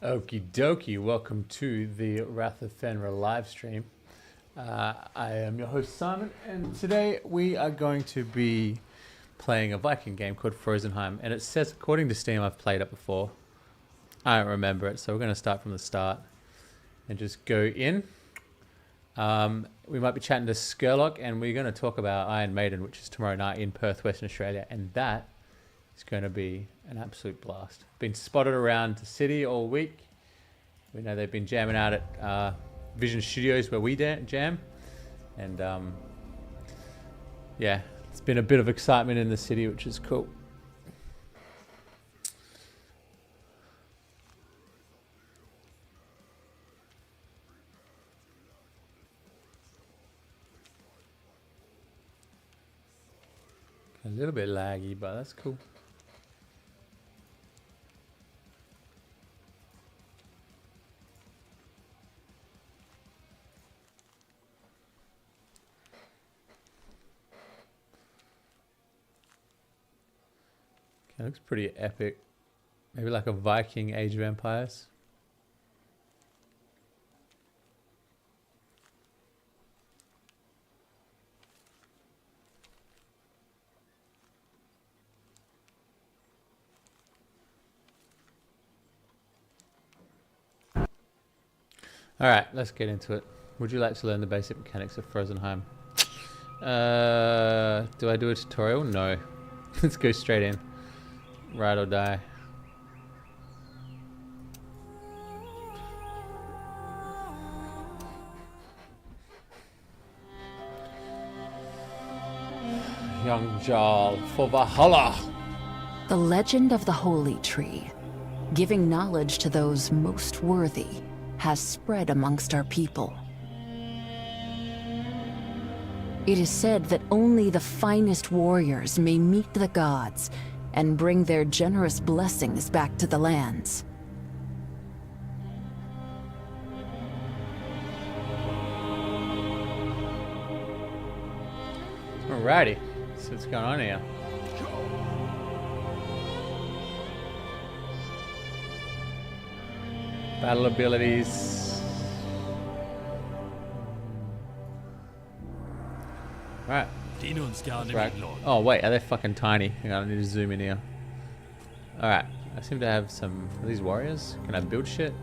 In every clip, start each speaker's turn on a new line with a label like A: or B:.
A: Okie dokie, welcome to the Wrath of Fenrir live stream. I am your host Simon, and today we are going to be playing a Viking game called Frozenheim. And it says, according to Steam, I've played it before. I don't remember it, so we're going to start from the start and just go in. We might be chatting to Scurlock, and we're going to talk about Iron Maiden, which is tomorrow night in Perth, Western Australia, and that is going to be an absolute blast. Been spotted around the city all week. We know they've been jamming out at Vision Studios where we jam, and yeah, it's been a bit of excitement in the city, which is cool. A little bit laggy, but that's cool. It looks pretty epic. Maybe like a Viking Age of Empires. Alright, let's get into it. Would you like to learn the basic mechanics of Frozenheim? Do I do a tutorial? No. Let's go straight in. Ride or die. Young Jarl for Valhalla.
B: The legend of the Holy Tree, giving knowledge to those most worthy, has spread amongst our people. It is said that only the finest warriors may meet the gods and bring their generous blessings back to the lands.
A: Alrighty, so what's going on here? Battle abilities. Right. Right. Oh wait, are they fucking tiny? Hang on, I need to zoom in here. Alright, I seem to have some... Are these warriors? Can I build shit?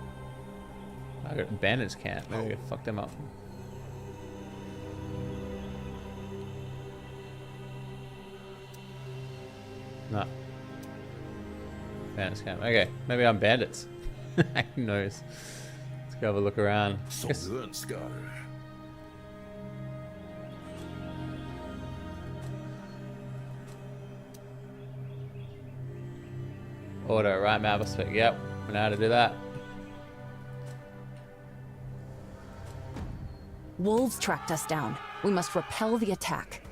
A: I got bandits can't. Maybe I can fuck them up. No. Bandits can't. Okay, maybe I'm bandits. Who knows? Let's go have a look around. Auto, right map spec. Yep, we know how to do that.
B: Wolves tracked us down. We must repel the attack.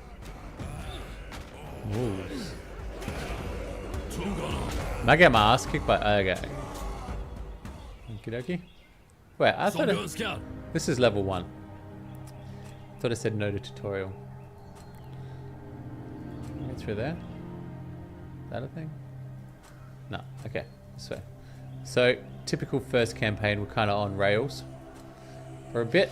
A: Wolves. Might get my ass kicked by... Okay. Okie dokie. Wait, I thought this is level 1. I thought it said no to tutorial. Get through there? Is that a thing? No, okay, this way. So, typical first campaign, we're kind of on rails for a bit.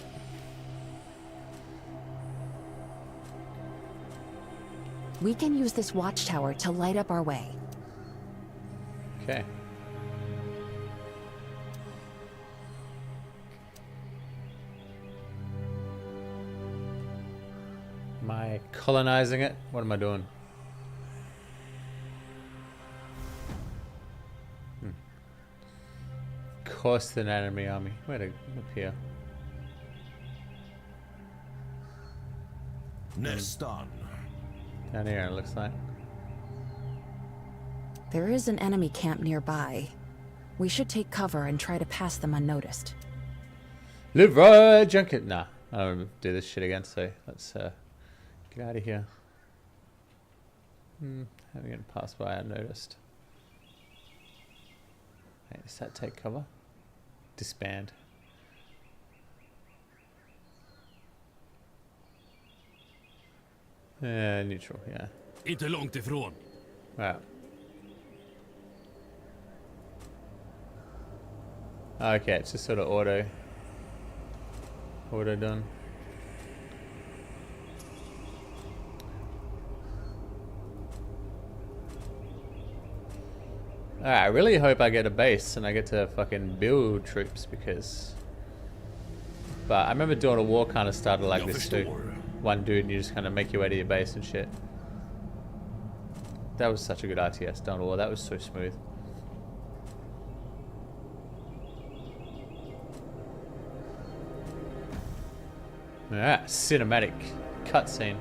B: We can use this watchtower to light up our way.
A: Okay. Am I colonizing it? What am I doing? Cost an enemy army. Where to up here?
C: Nestan.
A: Down here it looks like.
B: There is an enemy camp nearby. We should take cover and try to pass them unnoticed.
A: Live right, junket. Nah, I don't want to do this shit again, so let's get out of here. How are we going to pass by unnoticed? Hey, does that take cover? Disband. Neutral, yeah.
C: Inte långt ifrån.
A: Right. Okay, it's just sort of auto done. Alright, I really hope I get a base and I get to fucking build troops because... But I remember Dawn of War kind of started like this too. One dude and you just kind of make your way to your base and shit. That was such a good RTS, Dawn of War. That was so smooth. Alright, cinematic cutscene.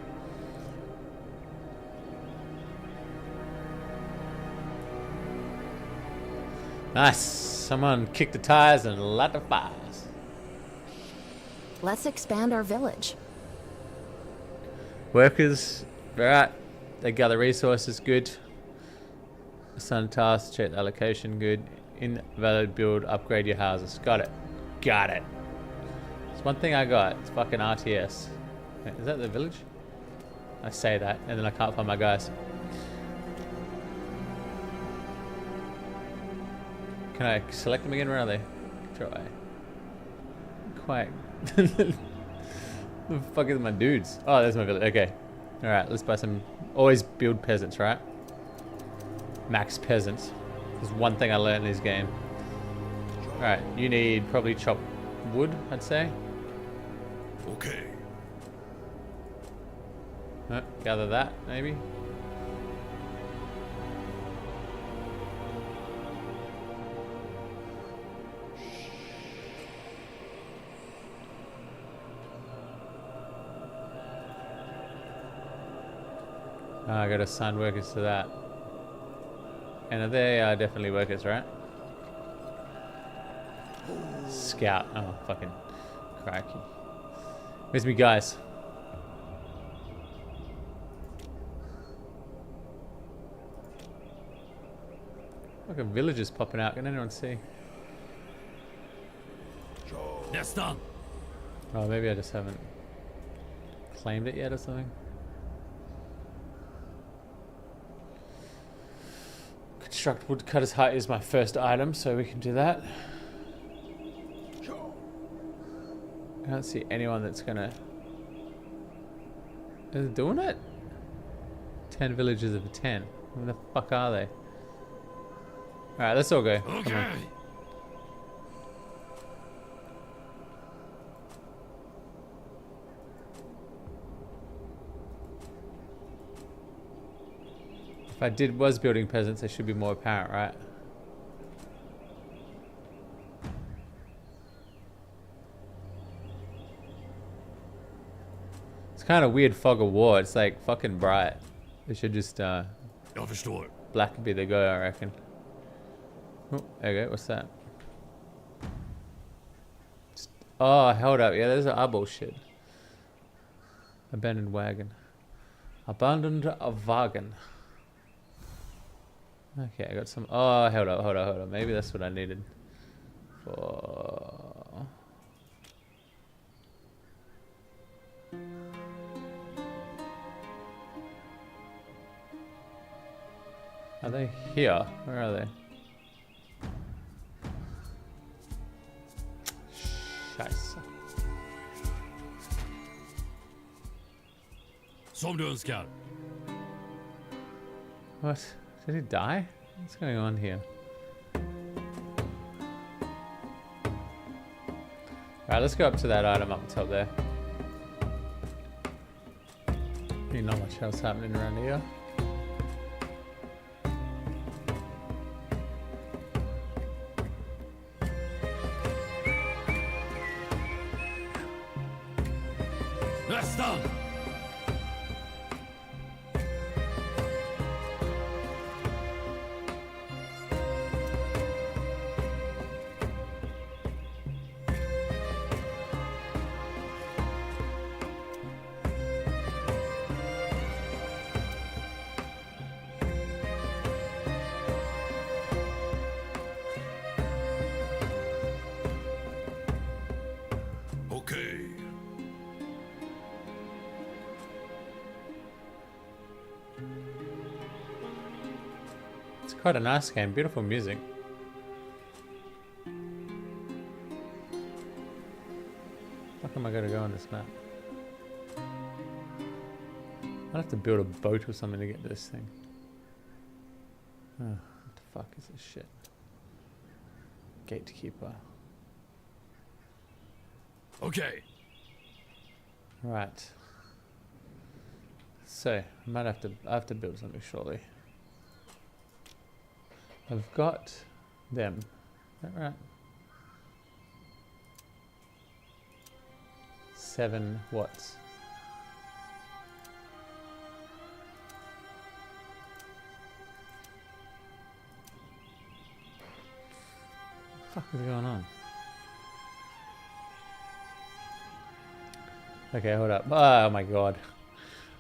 A: Nice. Someone kicked the tires and light the fires.
B: Let's expand our village.
A: Workers, alright. They gather resources, good. Assign tasks, check the allocation, good. Invalid build, upgrade your houses. Got it. Got it. It's one thing I got. It's fucking RTS. Wait, is that the village? I say that, and then I can't find my guys. Can I select them again? Where are they? Try. Quite. The fuck is my dudes? Oh, there's my village. Okay. Alright, let's buy some. Always build peasants, right? Max peasants. There's one thing I learned in this game. Alright, you need probably chop wood, I'd say.
C: Okay.
A: Gather that, maybe. I gotta assign workers to that. And they are definitely workers, right? Scout. Oh, fucking crikey. Where's me guys? Fucking villagers popping out. Can anyone see?
C: That's done.
A: Oh, maybe I just haven't claimed it yet or something. Construct woodcutter's hut is my first item, so we can do that. I can't see anyone that's gonna... Is it doing it? 10 villages of 10. Where the fuck are they? Alright, let's all go.
C: Okay.
A: Come on. If I was building peasants, they should be more apparent, right? It's kind of weird fog of war. It's like fucking bright. They should just
C: Jag förstår.
A: black be the go, I reckon. Oh, there you go. What's that? Oh, hold up. Yeah, there's an bullshit. Abandoned wagon. Abandoned a wagon. Okay, I got some. Oh, hold up. Maybe that's what I needed. For. Are they here? Where are they? Scheiße.
C: Som du önskar.
A: What? Did he die? What's going on here? Alright, let's go up to that item up top there. Not much else happening around here.
C: That's done. Okay.
A: It's quite a nice game. Beautiful music. am I going to go on this map? I'd have to build a boat or something to get to this thing. Oh, what the fuck is this shit? Gatekeeper.
C: Okay.
A: Right. So, I have to build something shortly. I've got them. Is that right? 7 watts. What the fuck is going on? Okay, hold up. Oh my god.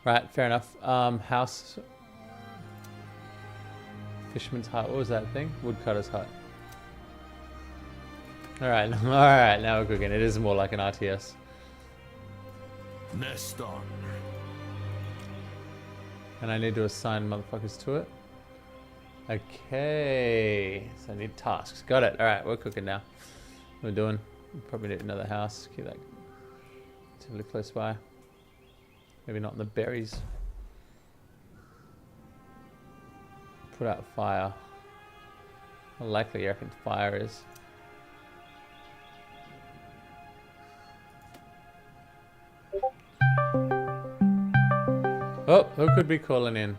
A: Right, fair enough. House. Fisherman's hut. What was that thing? Woodcutter's hut. Alright, alright, now we're cooking. It is more like an RTS.
C: Nästan.
A: And I need to assign motherfuckers to it. Okay. So I need tasks. Got it. Alright, we're cooking now. What we're doing. We probably need another house. Keep that relatively close by. Maybe not in the berries. Put out fire. How likely you reckon fire is? Oh, who could be calling in?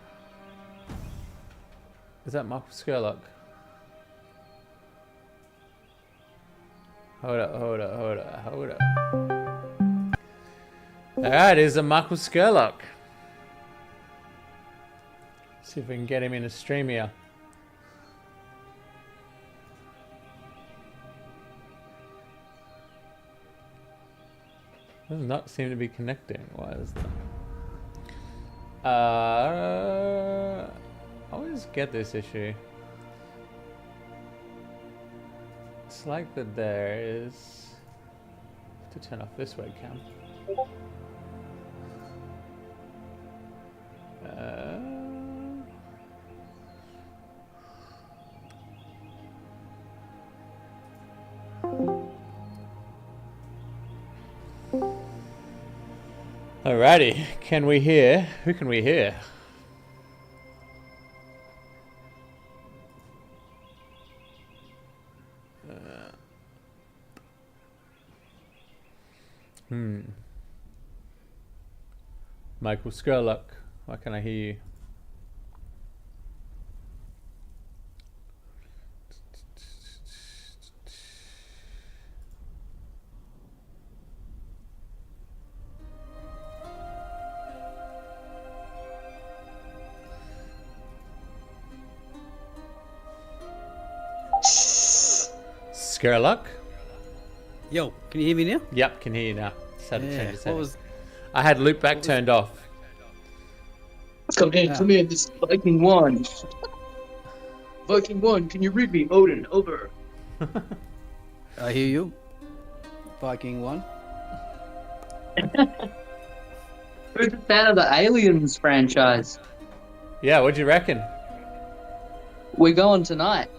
A: Is that Michael Scurlock? Hold up, hold up, hold up, hold up. Alright, here's a Michael Scurlock. See if we can get him in a stream here. Does not seem to be connecting. Why is that? I always get this issue. It's like that there is... I have to turn off this webcam. Alrighty, can we hear? Who can we hear? Michael Scurlock, why can I hear you? Scurlock?
D: Yo, can you hear me now?
A: Yep, can hear you now. Just had to change the
D: What
A: settings.
D: was?
A: I had loopback turned off.
E: Come in, this is Viking 1. Viking 1, can you read me? Odin, over.
D: I hear you. Viking 1.
E: Who's a fan of the Aliens franchise?
A: Yeah, what'd you reckon?
E: We're going tonight.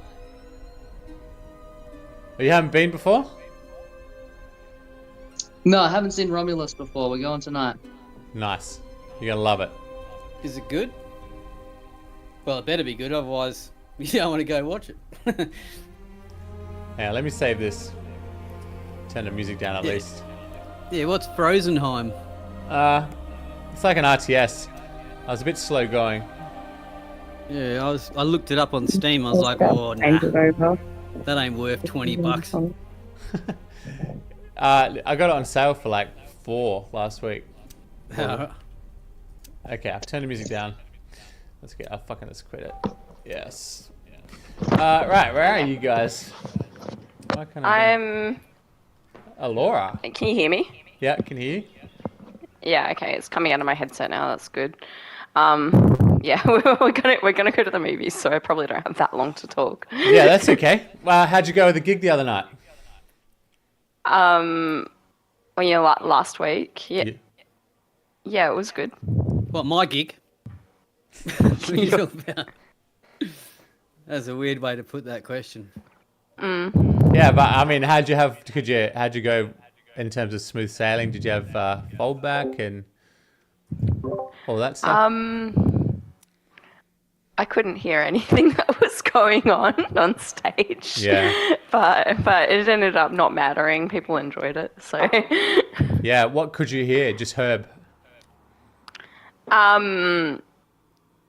A: Oh, you haven't been before?
E: No, I haven't seen Romulus before. We're going tonight.
A: Nice. You're gonna love it.
D: Is it good? Well, it better be good, otherwise you don't want to go watch it.
A: Hang on, let me save this. Turn the music down at least.
D: Yeah, what's Frozenheim?
A: It's like an RTS. I was a bit slow going.
D: Yeah, I looked it up on Steam. I was like, oh, nah, that ain't worth $20.
A: I got it on sale for like $4 last week. Okay, I've turned the music down. Let's quit it. Yes. Right, where are you guys? Why can't
F: I'm.
A: Laura.
F: Can you hear me?
A: Yeah, can hear you.
F: Yeah. Okay, it's coming out of my headset now. That's good. Yeah, we're gonna go to the movies, so I probably don't have that long to talk.
A: Yeah, that's okay. How'd you go with the gig the other night?
F: Well, yeah, last week. Yeah, it was good.
D: What, my gig? What are you talking about? That's a weird way to put that question.
A: Yeah, but I mean, how'd you go in terms of smooth sailing? Did you have foldback and all that stuff?
F: I couldn't hear anything that was going on stage.
A: Yeah.
F: But it ended up not mattering. People enjoyed it. So
A: Yeah, what could you hear? Just Herb.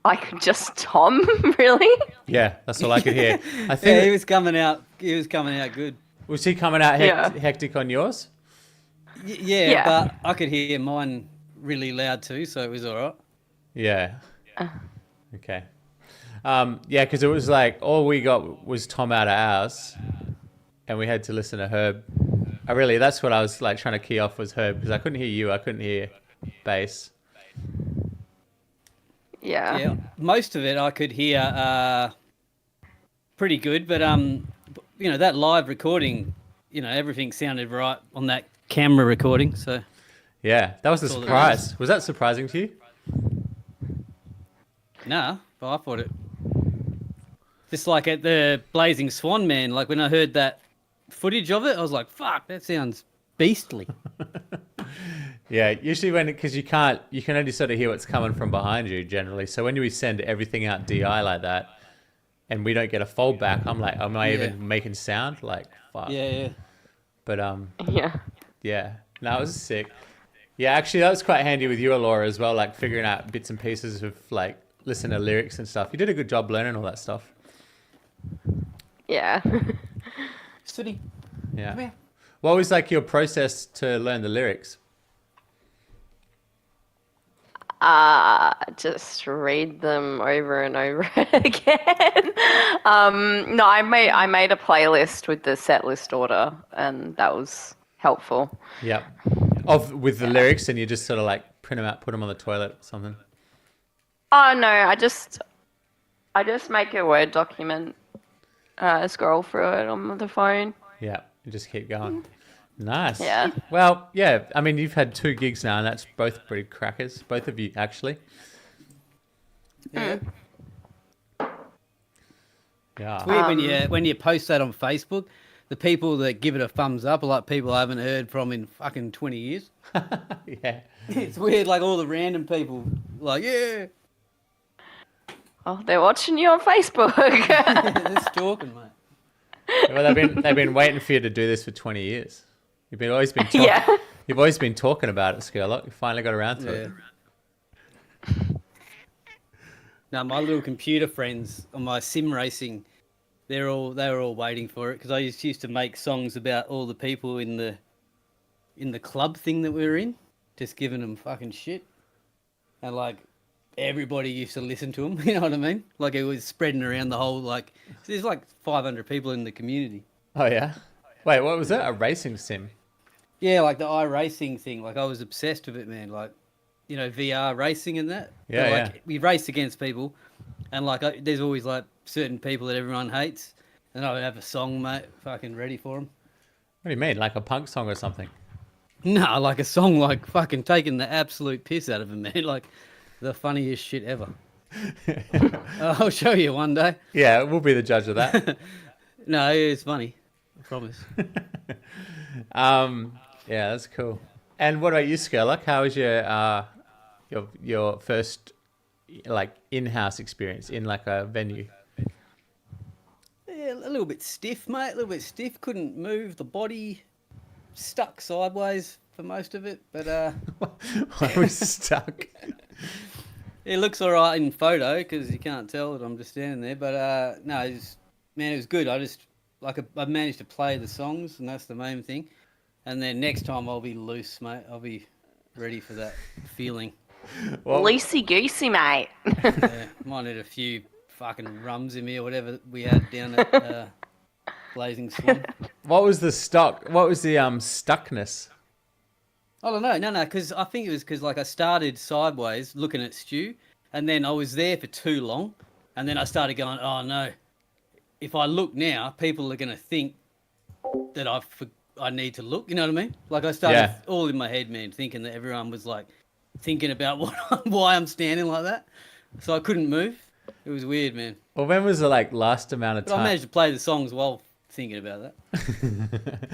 F: like just Tom, really?
A: Yeah, that's all I could hear. I
D: Yeah,
A: think
D: he was coming out. He was coming out good.
A: was he coming out
F: Yeah.
A: hectic on yours?
D: Yeah,
F: Yeah.
D: but I could hear mine really loud too, so it was all right.
A: Yeah. Okay. Yeah, because it was like all we got was Tom out of ours, and we had to listen to Herb. That's what I was like trying to key off was Herb because I couldn't hear you. I couldn't hear bass.
F: Yeah.
D: Yeah, most of it I could hear pretty good, but you know, that live recording, you know, everything sounded right on that camera recording. So
A: Yeah, that was a
D: all it
A: surprise. Was that surprising to you?
D: nah, but I thought it just like at the Blazing Swan, man. Like when I heard that footage of it, I was like, "Fuck, that sounds beastly."
A: Yeah, usually because you can only sort of hear what's coming from behind you generally. So when we send everything out DI like that, and we don't get a foldback, I'm like, am I
D: Yeah.
A: even making sound? Like, fuck.
D: Yeah.
A: But
F: Yeah.
A: yeah, no, it was sick. Yeah, actually, that was quite handy with you, Laura, as well. Like figuring out bits and pieces of like listening to lyrics and stuff. You did a good job learning all that stuff.
F: Yeah.
D: Sooty.
A: Yeah.
D: Come here.
A: What was like your process to learn the lyrics?
F: Just read them over and over again. No, I made a playlist with the set list order, and that was helpful.
A: Yep. With the lyrics, and you just sort of like print them out, put them on the toilet or something.
F: Oh no, I just make a Word document, scroll through it on the phone.
A: Yeah, you just keep going. Nice.
F: Yeah.
A: Well, yeah. I mean, you've had 2 gigs now, and that's both pretty crackers. Both of you, actually.
D: Yeah.
A: Yeah.
D: It's weird when you post that on Facebook, the people that give it a thumbs up are like people I haven't heard from in fucking 20 years.
A: Yeah.
D: It's weird, like all the random people, like, yeah,
F: Oh, they're watching you on Facebook.
D: they're stalking, mate.
A: Well, they've been waiting for you to do this for 20 years. You've always been talking.
F: Yeah.
A: You've always been talking about it, Scurlock. You finally got around to it.
D: Now, my little computer friends on my sim racing, they were all waiting for it because I used to make songs about all the people in the club thing that we were in, just giving them fucking shit, and like everybody used to listen to them. You know what I mean? Like it was spreading around the whole like. There's like 500 people in the community.
A: Oh yeah. Wait, what was it? A racing sim?
D: Yeah, like the iRacing thing. Like I was obsessed with it, man. Like, you know, VR racing and that.
A: Yeah,
D: But, like,
A: yeah.
D: we race against people, and like there's always like certain people that everyone hates, and I would have a song, mate, fucking ready for them.
A: What do you mean? Like a punk song or something?
D: No, like a song like fucking taking the absolute piss out of him, man. Like the funniest shit ever. I'll show you one day.
A: Yeah, we'll be the judge of that.
D: No, it's funny. I promise.
A: Yeah, that's cool. And what about you, Scurlock? How was your first like in-house experience in like a venue?
D: Yeah, a little bit stiff, mate. A little bit stiff. Couldn't move the body. Stuck sideways for most of it, but
A: I was stuck.
D: it looks all right in photo because you can't tell that I'm just standing there. But no, it was good. I managed to play the songs, and that's the main thing. And then next time I'll be loose, mate. I'll be ready for that feeling.
A: Well,
F: Loosey goosey, mate.
D: Yeah, might need a few fucking rums in me or whatever we had down at Blazing Swan.
A: what was the stuckness?
D: I don't know. No, because I think it was because like I started sideways looking at Stu, and then I was there for too long, and then I started going, oh no, if I look now, people are gonna think that I need to look. You know what I mean? Like I started all in my head, man, thinking that everyone was like thinking about why I'm standing like that, so I couldn't move. It was weird, man.
A: Well, when was the like last amount of
D: But I
A: time?
D: managed to play the songs while thinking about that.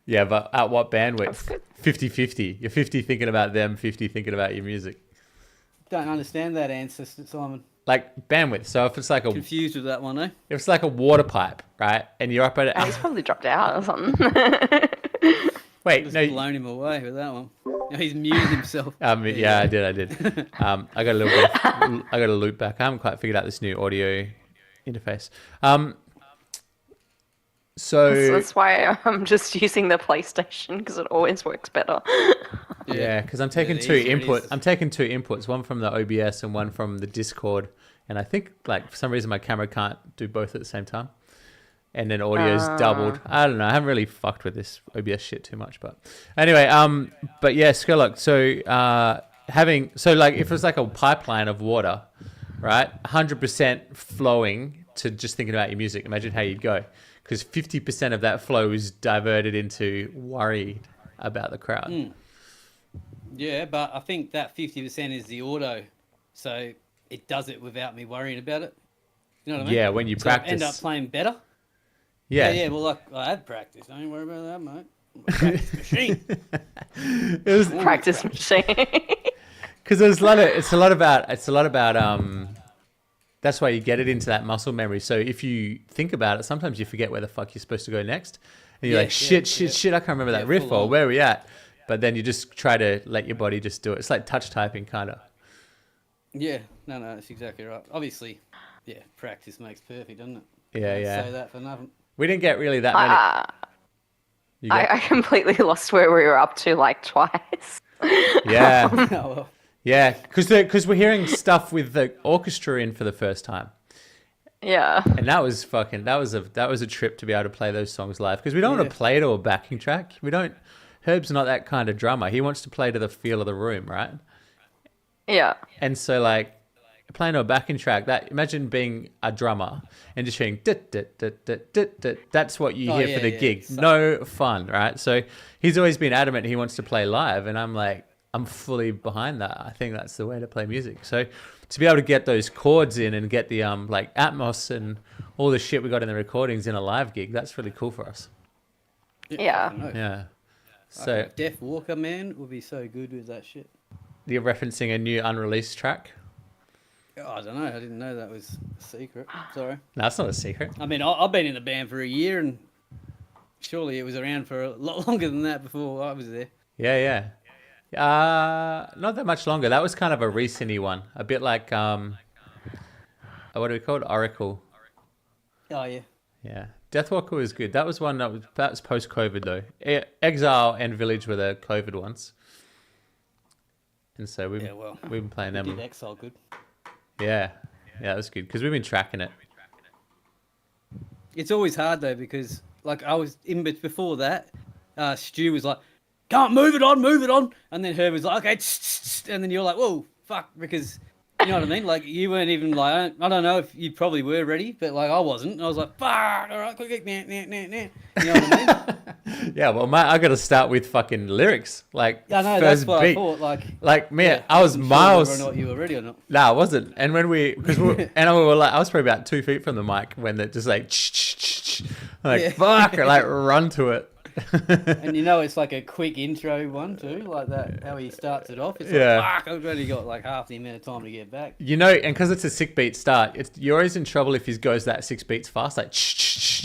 A: Yeah, but at what bandwidth?
F: That's good.
A: 50-50. You're 50 thinking about them, 50 thinking about your music.
D: Don't understand that answer, Simon.
A: Like bandwidth. So if it's like
D: Confused with that one, eh?
A: if it's like a water pipe, right? And you're up at it.
F: Oh, he's probably dropped out or something.
A: Wait,
D: Just
A: no.
D: blown him away with that one. No, he's muted himself.
A: Yeah, I did. I got a little bit. I got a loop back. I haven't quite figured out this new audio interface. So
F: That's why I'm just using the PlayStation because it always works better.
A: yeah, because I'm taking
D: the
A: two
D: easier it
A: input.
D: is.
A: I'm taking two inputs, one from the OBS and one from the Discord. And I think like for some reason my camera can't do both at the same time. And then audio's doubled. I don't know. I haven't really fucked with this OBS shit too much, but anyway. But yeah, Scurlock. So like if it was like a pipeline of water, right? 100% flowing to just thinking about your music. Imagine how you'd go, because 50% of that flow is diverted into worried about the crowd.
D: Yeah, but I think that 50% is the auto, so it does it without me worrying about it. You know what I mean?
A: Yeah, when you
D: So I
A: practice.
D: end up playing better.
A: Yeah.
D: Yeah. Well, like I have practice. Don't worry about that, mate. I'm a practice machine.
A: It was
F: Practice machine.
A: because it's a lot about that's why you get it into that muscle memory. So if you think about it, sometimes you forget where the fuck you're supposed to go next, and you're
D: Yeah,
A: like shit, I can't remember that
D: Yeah,
A: riff
D: full
A: or
D: on.
A: where are we at. But then you just try to let your body just do it. It's like touch typing, kind of.
D: Yeah. No, that's exactly right. Obviously, yeah, practice makes perfect, doesn't it?
A: Yeah,
D: Don't
A: yeah.
D: Say that for nothing.
A: We didn't get really that many. You got-
F: I completely lost where we were up to like twice.
A: yeah,
D: Oh, well.
A: yeah, because we're hearing stuff with the orchestra in for the first time.
F: Yeah.
A: And that was a trip to be able to play those songs live, because we don't want
D: Yeah.
A: to play to a backing track. Herb's not that kind of drummer. He wants to play to the feel of the room, right?
F: Yeah.
A: And so like playing to a backing track, that imagine being a drummer and just hearing dit, dit, dit, dit, dit, dit. That's what you
D: Oh,
A: hear
D: yeah,
A: for the
D: yeah,
A: gig.
D: so-
A: No fun, right? So he's always been adamant he wants to play live, and I'm like, I'm fully behind that. I think that's the way to play music. So to be able to get those chords in and get the like Atmos and all the shit we got in the recordings in a live gig, that's really cool for us.
F: Yeah.
D: I know.
A: Yeah. So
D: Def Walker, man, would be so good with that shit.
A: you're referencing a new unreleased track?
D: Oh, I don't know. I didn't know that was a secret. Sorry.
A: No, it's not a secret.
D: I mean, I've been in the band for a year, and surely it was around for a lot longer than that before I was there.
A: Yeah. Not that much longer. That was kind of a recent-y one. A bit like, what do we call it? Oracle.
D: Oh, yeah.
A: Yeah. Deathwalker was good. That was one that was post-COVID, though. Exile and Village were the COVID ones. And so we've been playing them.
D: Did Exile good.
A: Yeah, that was good, because we've been tracking it.
D: It's always hard, though, because, like, I was in before that, Stu was like, can't move it on. And then Herb was like, okay, and then you're like, whoa, fuck, because, you know what I mean? Like, you weren't even like, I don't know if you probably were ready, but, like, I wasn't. I was like, fuck, all right, quick, nah. You know what I mean?
A: Yeah, well, mate, I got to start with fucking lyrics. Like,
D: I know,
A: first
D: that's what
A: beat.
D: I thought, like
A: me,
D: yeah,
A: I was
D: wasn't sure
A: miles.
D: whether or not you were ready or not.
A: No, I wasn't. And when we were like, I was probably about 2 feet from the mic when they just like, like
D: Yeah.
A: fuck, or like run to it.
D: And you know, it's like a quick intro one too, like that, how he starts it off. It's like,
A: Yeah.
D: fuck, I've only got like half the amount of time to get back.
A: You know, and because it's a 6 beat start, you're always in trouble if he goes that 6 beats fast. Like,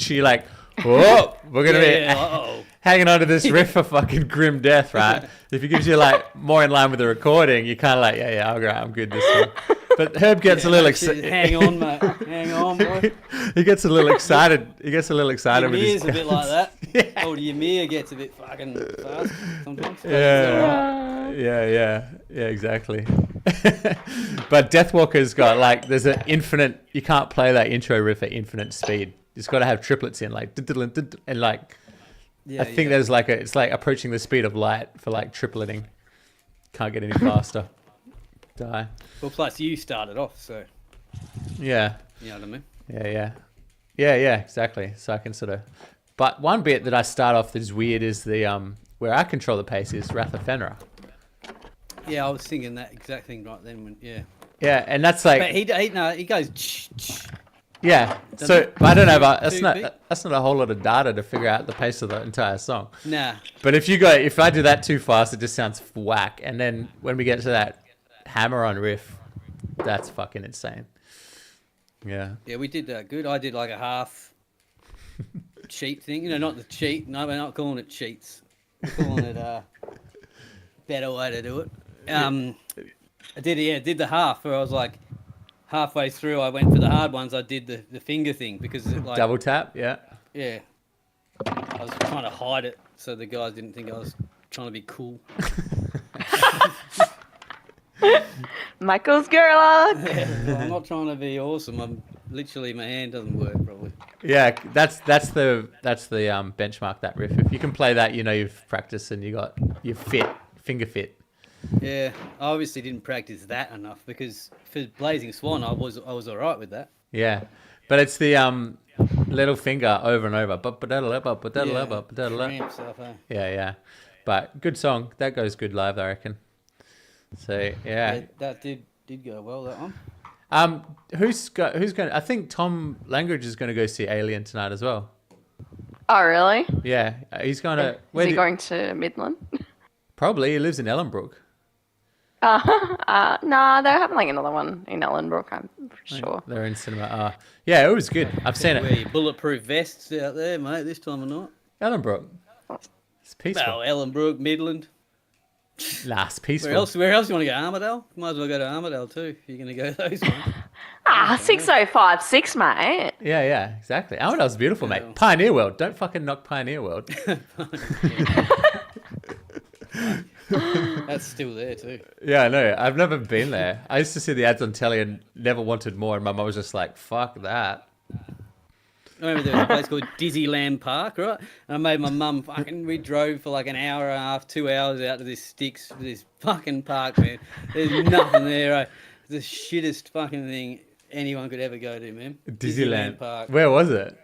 A: you're like, whoa, we're gonna be
D: uh-oh.
A: hanging on to this riff for fucking grim death, right? If he gives you like more in line with the recording, you're kind of like, yeah, all right, I'm good this one. But Herb gets a little excited.
D: Hang on, mate. Hang on, boy.
A: He gets a little excited. He gets a little excited with his
D: Ymir's a bit like that.
A: Yeah.
D: Old Ymir gets a bit fucking fast sometimes.
A: Yeah, exactly. But Deathwalker's got like, there's an infinite, you can't play that intro riff at infinite speed. It's got to have triplets in, like, and like,
D: Yeah,
A: I think there's like it's like approaching the speed of light for like tripleting. Can't get any faster. Die.
D: Well, plus you started off, so
A: Yeah.
D: you know what I mean.
A: Yeah, exactly. So I can sort of, but one bit that I start off that is weird is the where I control the pace is Wrath of Fenrir.
D: Yeah, I was thinking that exact thing right then. Yeah,
A: Yeah, and that's like,
D: but he goes.
A: Yeah. So I don't know about
D: Too big?
A: that's not a whole lot of data to figure out the pace of the entire song.
D: Nah.
A: But if I do that too fast, it just sounds whack. And then when we get to that hammer on riff, that's fucking insane. Yeah.
D: Yeah, we did that good. I did like a half cheat thing. You know, not the cheat. No, we're not calling it cheats. We're calling it a better way to do it. I did the half where I was like halfway through. I went for the hard ones. I did the finger thing because it like
A: Double tap. Yeah.
D: yeah. I was trying to hide it so the guys didn't think I was trying to be cool.
F: Michael Scurlock.
D: Yeah, I'm not trying to be awesome. I'm literally my hand doesn't work probably.
A: Yeah. That's the benchmark, that riff. If you can play that, you know you've practiced and you're finger fit.
D: Yeah, I obviously didn't practice that enough because for Blazing Swan, I was all right with that.
A: Yeah. But it's the little finger over and over.
D: Cramp stuff, eh?
A: Yeah. But good song. That goes good live, I reckon. So yeah.
D: That did go well, that one.
A: Who's going? I think Tom Langridge is going to go see Alien tonight as well.
F: Oh, really?
A: Yeah, he's going to.
F: Is he going to Midland?
A: Probably. He lives in Ellenbrook.
F: Nah, they're having like another one in Ellenbrook, I'm sure.
A: They're in cinema. Yeah, it was good. I've seen
D: Wear
A: it.
D: your bulletproof vests out there, mate, this time of night.
A: Ellenbrook. It's peaceful.
D: Well, Ellenbrook, Midland.
A: Nah, it's peaceful.
D: Where else you want to go? Armidale? Might as well go to Armidale too, if you're going to go those ones.
F: 6056, mate.
A: Yeah, exactly. Armidel's beautiful, mate.
D: Yeah.
A: Pioneer World. Don't fucking knock Pioneer World.
D: That's still there too.
A: Yeah, I know. I've never been there. I used to see the ads on telly and never wanted more, and my mum was just like, fuck that.
D: I remember there was a place called Dizzyland Park, right? And I made my mum we drove for like an hour and a half, 2 hours out to this fucking park, man. There's nothing there, right? The shittest fucking thing anyone could ever go to, man.
A: Disneyland
D: Park.
A: Where was it?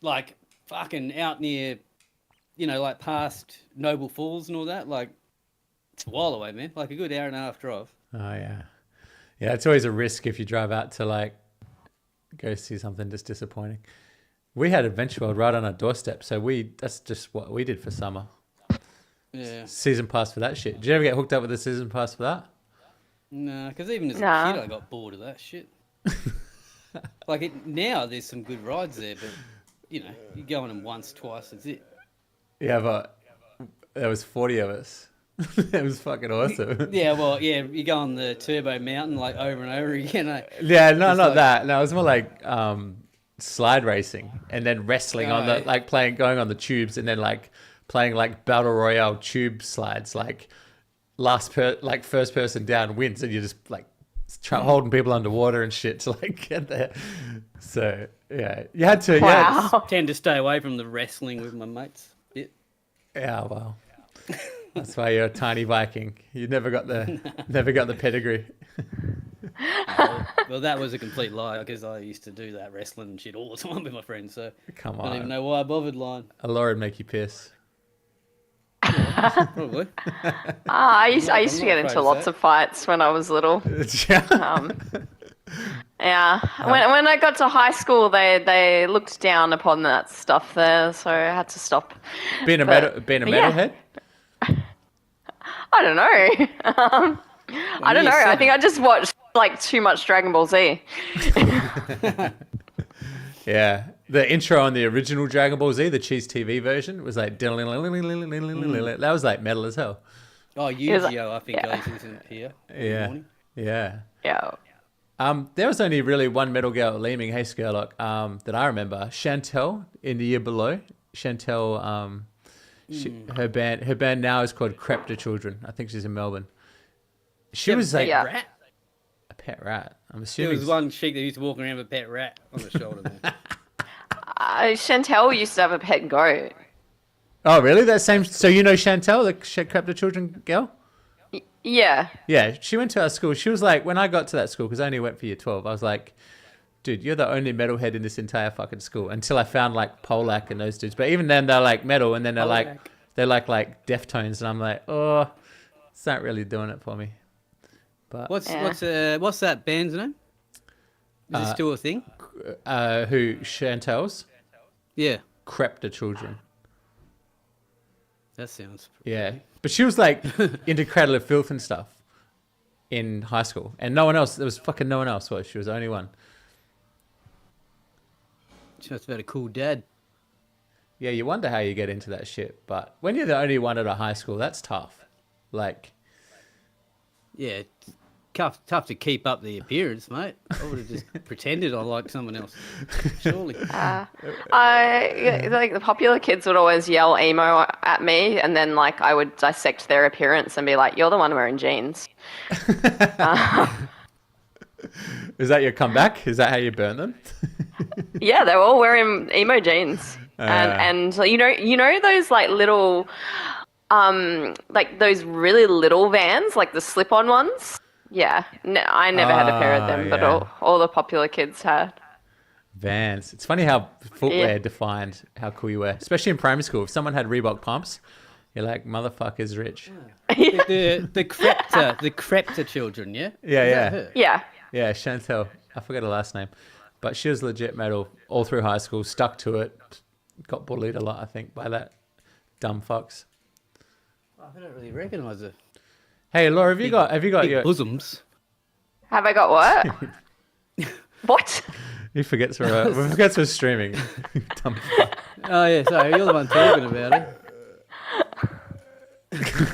D: Like fucking out near, like past Noble Falls and all that. Like, it's a while away, man. Like a good hour and a half drive.
A: Oh, yeah. Yeah, it's always a risk if you drive out to, like, go see something just disappointing. We had Adventure World right on our doorstep, so that's just what we did for summer.
D: Yeah.
A: Season pass for that shit. Did you ever get hooked up with a season pass for that?
D: Nah, because even as a
F: Nah.
D: kid, I got bored of that shit. Now there's some good rides there, but, you go on them once, twice, that's it.
A: Yeah, but there was 40 of us. It was fucking awesome.
D: Yeah, well, yeah, you go on the Turbo Mountain like over and over again.
A: Yeah, no,
D: It's
A: not
D: like-
A: that. No, it was more like slide racing and then wrestling on the
D: Right.
A: going on the tubes and then like playing like battle royale tube slides, like first person down wins, and you're just like holding people underwater and shit to like get there. So yeah, you had to.
F: Wow.
D: Tend to stay away from the wrestling with my mates.
A: Yeah, well, that's why you're a tiny Viking. You never got the pedigree.
D: Well, that was a complete lie because I used to do that wrestling and shit all the time with my friends. So
A: Come
D: I don't even
A: on,
D: know why I bothered lying.
A: a law would make you piss.
D: Probably.
F: I used
D: I'm
F: to
D: not
F: get
D: afraid
F: into
D: of
F: lots
D: that.
F: of fights when I was little.
A: Yeah.
F: Yeah. When I got to high school, they looked down upon that stuff there, so I had to stop.
A: Being a
F: But, yeah.
A: metalhead.
F: I don't know. I don't know. I think I just watched like too much Dragon Ball Z.
A: Yeah, the intro on the original Dragon Ball Z, the Cheese TV version, was like that was like metal as hell.
D: Oh, Yu-Gi-Oh! I think I used to listen to here. in the
A: Yeah,
D: morning.
A: yeah.
F: Yeah.
A: There was only really one metal girl at Leeming, hey Scurlock, that I remember. Chantel in the year below. Chantel, her band now is called Crep to Children. I think she's in Melbourne. She was like
F: Yeah.
D: Rat.
A: a pet rat. I'm
D: There
A: assuming.
D: was one chick that used to walk around with a pet rat on the shoulder. Man.
F: Chantel used to have a pet goat.
A: Oh, really? That same. So you know Chantel, the Crep to Children girl?
F: Yeah.
A: Yeah, she went to our school. She was like, when I got to that school, because I only went for year 12, I was like, dude, you're the only metalhead in this entire fucking school. Until I found like Polak and those dudes. But even then, they're like metal, and then they're like Deftones, and I'm like, oh, it's not really doing it for me. But
D: What's that band's name? Is this still a thing?
A: Who Chantel's
D: Yeah,
A: crept the children.
D: that sounds.
A: Yeah, but she was like into Cradle of Filth and stuff in high school, and no one else. There was fucking no one else. Was she was the only one.
D: She must have had a cool dad.
A: Yeah, you wonder how you get into that shit, but when you're the only one at a high school, that's tough. Like,
D: Yeah, it's tough to keep up the appearance, mate. I would have just pretended I liked someone else. Surely.
F: Like the popular kids would always yell emo at me, and then like I would dissect their appearance and be like, "You're the one wearing jeans."
A: is that your comeback? Is that how you burn them?
F: Yeah, they were all wearing emo jeans, and you know those like little, like those really little Vans, like the slip-on ones. Yeah, no, I never had a pair of them, but
A: yeah.
F: all the popular kids had.
A: Vans. It's funny how footwear defined how cool you were, especially in primary school. If someone had Reebok pumps, you're like, motherfucker's rich.
D: The Crepta children, yeah?
A: Yeah,
D: Is that
A: yeah.
D: her?
F: Yeah.
A: Yeah, Chantel. I forget her last name. But she was legit metal all through high school, stuck to it, got bullied a lot, I think, by that dumb fucks.
D: I don't really recognise her.
A: Hey, Laura, have you got
D: Big
A: your...
D: bosoms.
F: Have I got what? What?
A: He forgets we're streaming. Dumb fuck.
D: Oh yeah, sorry, you're the one talking about it.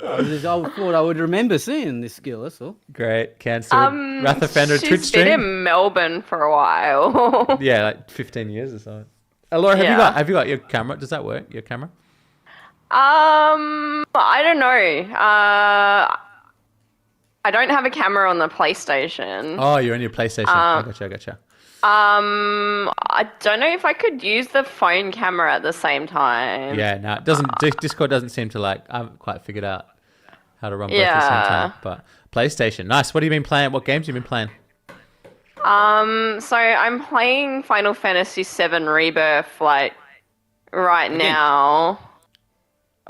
D: I thought I would remember seeing this skill. That's all.
A: Great. Cancelled. Wrath Offender Twitch
F: She's been
A: stream.
F: in Melbourne for a while.
A: Yeah, like 15 years or so. Laura, have you got your camera? Does that work? Your camera?
F: I don't know. I don't have a camera on the PlayStation.
A: Oh, you're on your PlayStation. I gotcha.
F: I don't know if I could use the phone camera at the same time.
A: Yeah, no, it doesn't. Discord doesn't seem to like. I haven't quite figured out how to run both at the same time. But PlayStation, nice. What have you been playing? What games have you been playing?
F: So I'm playing Final Fantasy VII Rebirth like right now.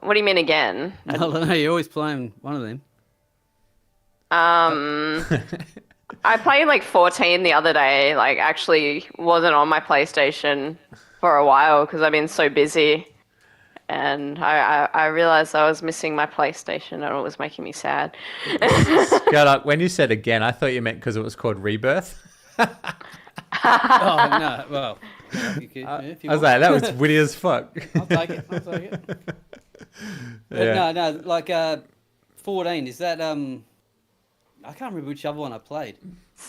F: What do you mean again?
D: I don't know. You're always playing one of them.
F: I played like 14 the other day. Like actually wasn't on my PlayStation for a while because I've been so busy. And I realized I was missing my PlayStation and it was making me sad.
A: Scurlock, when you said again, I thought you meant because it was called Rebirth.
D: Oh no, well, you could, if you
A: I was
D: want.
A: like, that was witty as fuck.
D: I'll take it. But
A: Yeah.
D: no, like 14. Is that I can't remember which other one I played.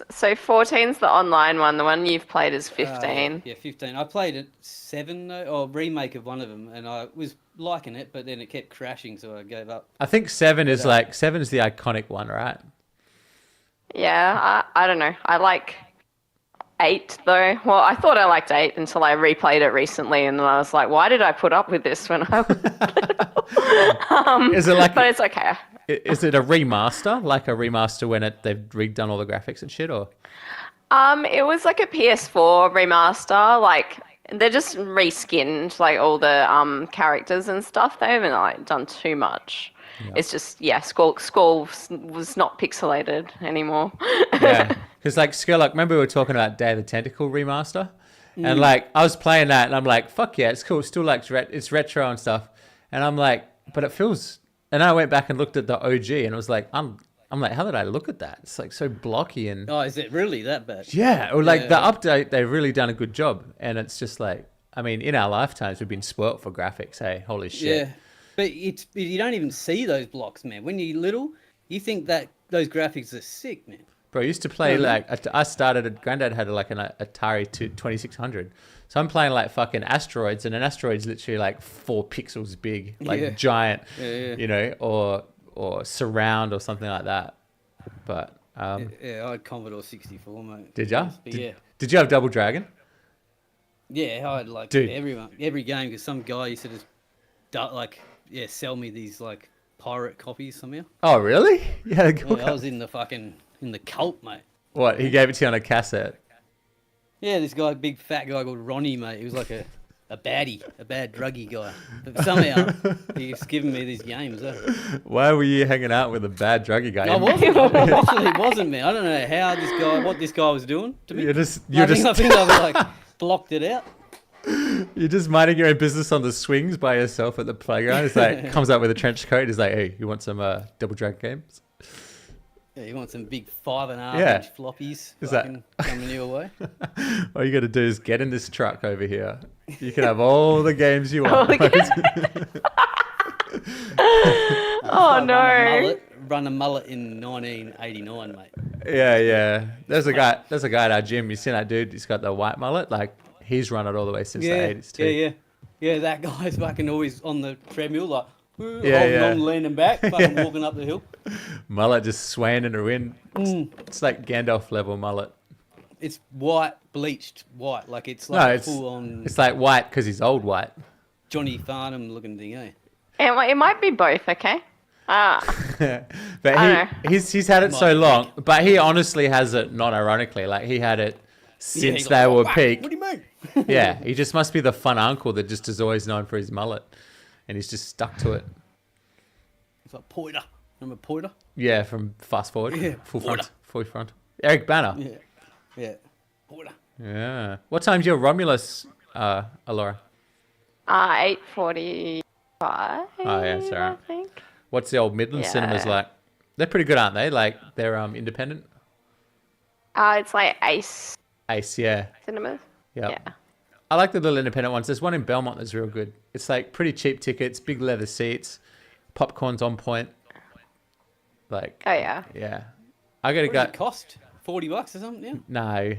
F: So 14's the online one. The one you've played is 15.
D: Yeah, 15. I played it 7 though, or remake of one of them, and I was liking it, but then it kept crashing, so I gave up.
A: I think 7 is the iconic one, right?
F: Yeah, I don't know. I like 8 though. Well, I thought I liked 8 until I replayed it recently, and then I was like, why did I put up with this when I was
A: Is it like?
F: But it's okay.
A: Is it a remaster? Like a remaster when they've redone all the graphics and shit, or?
F: It was like a PS4 remaster. Like they're just reskinned like all the characters and stuff. They haven't like done too much. Yeah. It's just Skull was not pixelated anymore.
A: Yeah, because like Scurlock, remember we were talking about Day of the Tentacle remaster, and like I was playing that, and I'm like, fuck yeah, it's cool. It still like it's retro and stuff, and I'm like, but it feels. And I went back and looked at the OG, and it was like, I'm like, how did I look at that? It's like so blocky and.
D: Oh, is it really that bad?
A: Yeah, or like the update, they've really done a good job, and it's just like, I mean, in our lifetimes, we've been spoilt for graphics. Hey, holy shit!
D: Yeah, but you don't even see those blocks, man. When you're little, you think that those graphics are sick, man.
A: Bro, I used to play I started. Granddad had like an Atari 2600. So I'm playing like fucking asteroids, and an asteroid's literally like 4 pixels big, like giant, you know, or surround or something like that. But
D: I had Commodore 64, mate.
A: did ya?
D: Yeah.
A: Did you have Double Dragon?
D: Yeah, I had like
A: Dude.
D: every game because some guy used to just sell me these like pirate copies somehow.
A: Oh, really? Yeah,
D: I was in the cult, mate.
A: What? He gave it to you on a cassette.
D: Yeah, this guy, big fat guy called Ronnie, mate. He was like a a baddie, a bad druggy guy. But somehow he's given me these games.
A: Why were you hanging out with a bad druggy guy?
D: I wasn't. I actually wasn't, man. I don't know how what this guy was doing to me. I think I've like blocked it out.
A: You're just minding your own business on the swings by yourself at the playground. It's like comes up with a trench coat. He's like, "Hey, you want some double drag games?"
D: Yeah, you want some big 5.5
A: Yeah.
D: inch floppies
A: Is that-
D: coming your way?
A: All you got to do is get in this truck over here. You can have all the games you want.
F: Oh no.
D: Run a mullet in 1989, mate.
A: Yeah. There's a guy at our gym. You seen that dude? He's got the white mullet. Like he's run it all the way since the 80s too.
D: Yeah, that guy's fucking always on the treadmill, like
A: Yeah,
D: holding
A: yeah.
D: on, leaning back, fucking walking up the hill.
A: Mullet just swaying in the wind. It's like Gandalf level mullet.
D: It's white, bleached white, like it's
A: No,
D: like
A: it's
D: full on
A: It's like white because he's old white.
D: Johnny Farnham looking thing, eh?
F: It might be both, okay?
A: But
F: I
A: he's had it so long. But he honestly has it non-ironically. Like he had it since
D: he's
A: they
D: like,
A: were
D: "What?
A: peak.
D: What do you mean?
A: Yeah, he just must be the fun uncle that just is always known for his mullet, and he's just stuck to it.
D: It's like Poiter. Remember Poiter?
A: Yeah, from Fast Forward,
D: Yeah,
A: full
D: Porter.
A: front. Eric Banner.
D: Yeah. Poiter.
A: Yeah. What time's your Romulus, Alora?
F: 8:45.
A: Oh yeah, sorry.
F: I think.
A: What's the old Midland
F: Yeah.
A: cinemas like? They're pretty good, aren't they? Like they're independent.
F: It's like Ace
A: Ace, yeah.
F: Cinemas.
A: Yep.
F: Yeah.
A: I like the little independent ones. There's one in Belmont that's real good. It's like pretty cheap tickets, big leather seats, popcorn's on point. Like,
F: Oh yeah.
A: yeah. I gotta
D: What
A: go.
D: does it cost? $40 or something now?
A: No.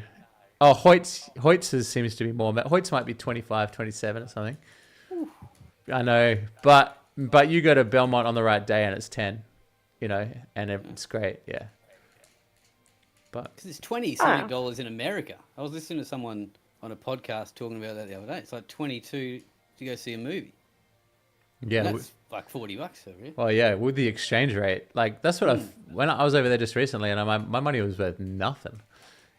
A: Oh, Hoyt's seems to be more. Hoyt's might be 25, 27 or something. I know, but you go to Belmont on the right day and it's 10, and it's great. Yeah. But
D: Because it's $20 dollars in America. I was listening to someone on a podcast talking about that the other day. It's like 22 to go see a movie.
A: yeah.
D: That's like $40 over here.
A: Well, yeah, with the exchange rate, like that's what when I was over there just recently, and my money was worth nothing.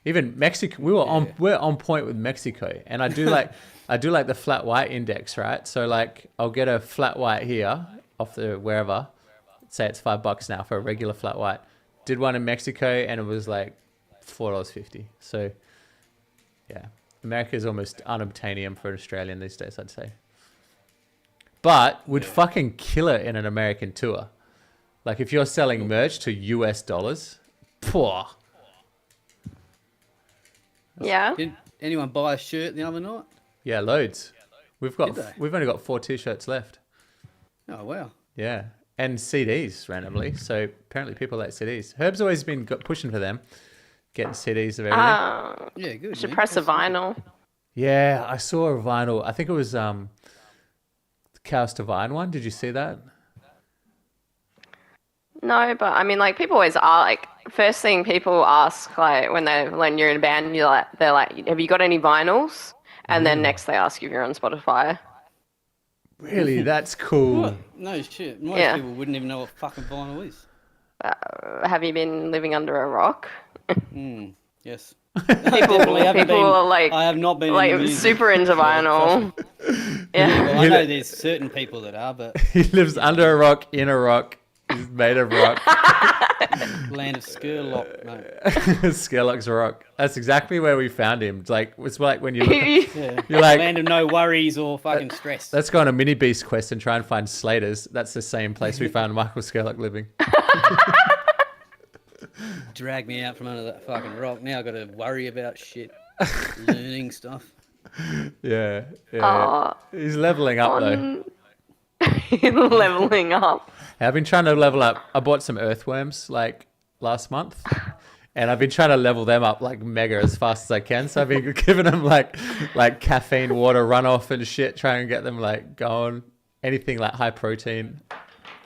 A: Even Mexico, we're on point with Mexico, and I do like the flat white index, right? So like I'll get a flat white here off the wherever, say it's $5 now for a regular flat white. Did one in Mexico and it was like $4.50. So yeah, America is almost unobtainium for an Australian these days, I'd say. But would fucking kill it in an American tour. Like if you're selling merch to US dollars, poor.
F: Yeah.
D: Did anyone buy a shirt the other night?
A: Yeah, loads. We've
D: Did they?
A: only got 4 t-shirts left.
D: Oh, wow.
A: Yeah, and CDs randomly. So apparently people like CDs. Herb's always been pushing for them, getting CDs of everything.
D: Yeah, good.
F: Should
D: man.
F: press a vinyl.
A: Yeah, I saw a vinyl. I think it was the Chaos Divine one. Did you see that?
F: No, but I mean, like people always are like first thing people ask like when you're in a band, they're like, have you got any vinyls? And then next they ask if you're on Spotify.
A: Really, that's cool.
D: What? No shit. Most
F: Yeah.
D: people wouldn't even know what fucking vinyl is.
F: Have you been living under a rock?
D: Yes.
F: People are like
D: I have not been in the music.
F: super into vinyl. Yeah.
D: Well, I know there's certain people that are, but
A: He lives under a rock, in a rock. He's made of rock.
D: land of Scurlock, no.
A: Scurlock's rock. That's exactly where we found him. It's like when you look at,
D: Yeah.
A: you're like,
D: Land of no worries or fucking stress.
A: let's go on a mini beast quest and try and find Slaters. That's the same place we found Michael Scurlock living.
D: Drag me out from under that fucking rock. Now I got to worry about shit, learning stuff.
A: Yeah. He's leveling up though.
F: Leveling up.
A: I've been trying to level up. I bought some earthworms like last month, and I've been trying to level them up like mega as fast as I can. So I've been giving them like caffeine water runoff and shit, trying to get them like going. Anything like high protein.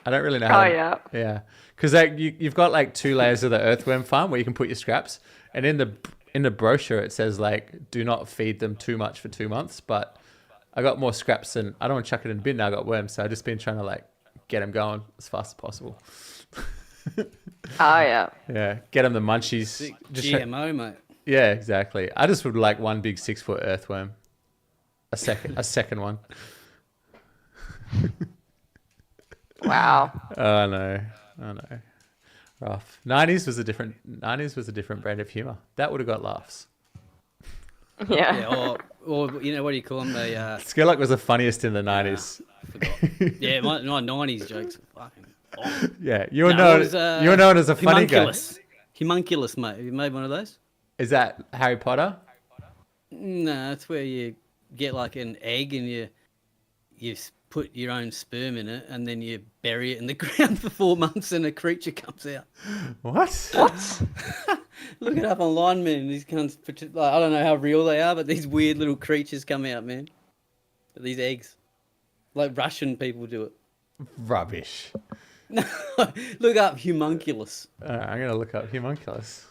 A: I don't really know how.
F: Oh yeah.
A: Yeah, because you've got like 2 layers of the earthworm farm where you can put your scraps, and in the brochure it says like do not feed them too much for 2 months. But I got more scraps than I don't want to chuck it in the bin. Now I got worms, so I've just been trying to like get them going as fast as possible.
F: Oh yeah.
A: Yeah, get them the munchies. Just
D: GMO, mate.
A: yeah, exactly. I just would like one big 6-foot earthworm. a second one.
F: Wow.
A: Oh no. Rough. 90s was a different brand of humor. That would have got laughs.
F: Yeah.
D: Yeah, or what do you call them? They
A: Scurlock was the funniest in the 90s.
D: I forgot. Yeah, my 90s jokes are fucking awful.
A: Yeah, you were
D: No,
A: known
D: it was,
A: you were known as a funny guy.
D: Homunculus, mate. Have you made one of those?
A: Is that Harry Potter?
D: No, it's where you get like an egg and you put your own sperm in it and then you bury it in the ground for 4 months and a creature comes out.
A: What?
F: What?
D: Look it up online, man. These cunts, like, I don't know how real they are, but these weird little creatures come out, man. These eggs. Like Russian people do it.
A: Rubbish.
D: Look up homunculus.
A: I'm going to look up homunculus.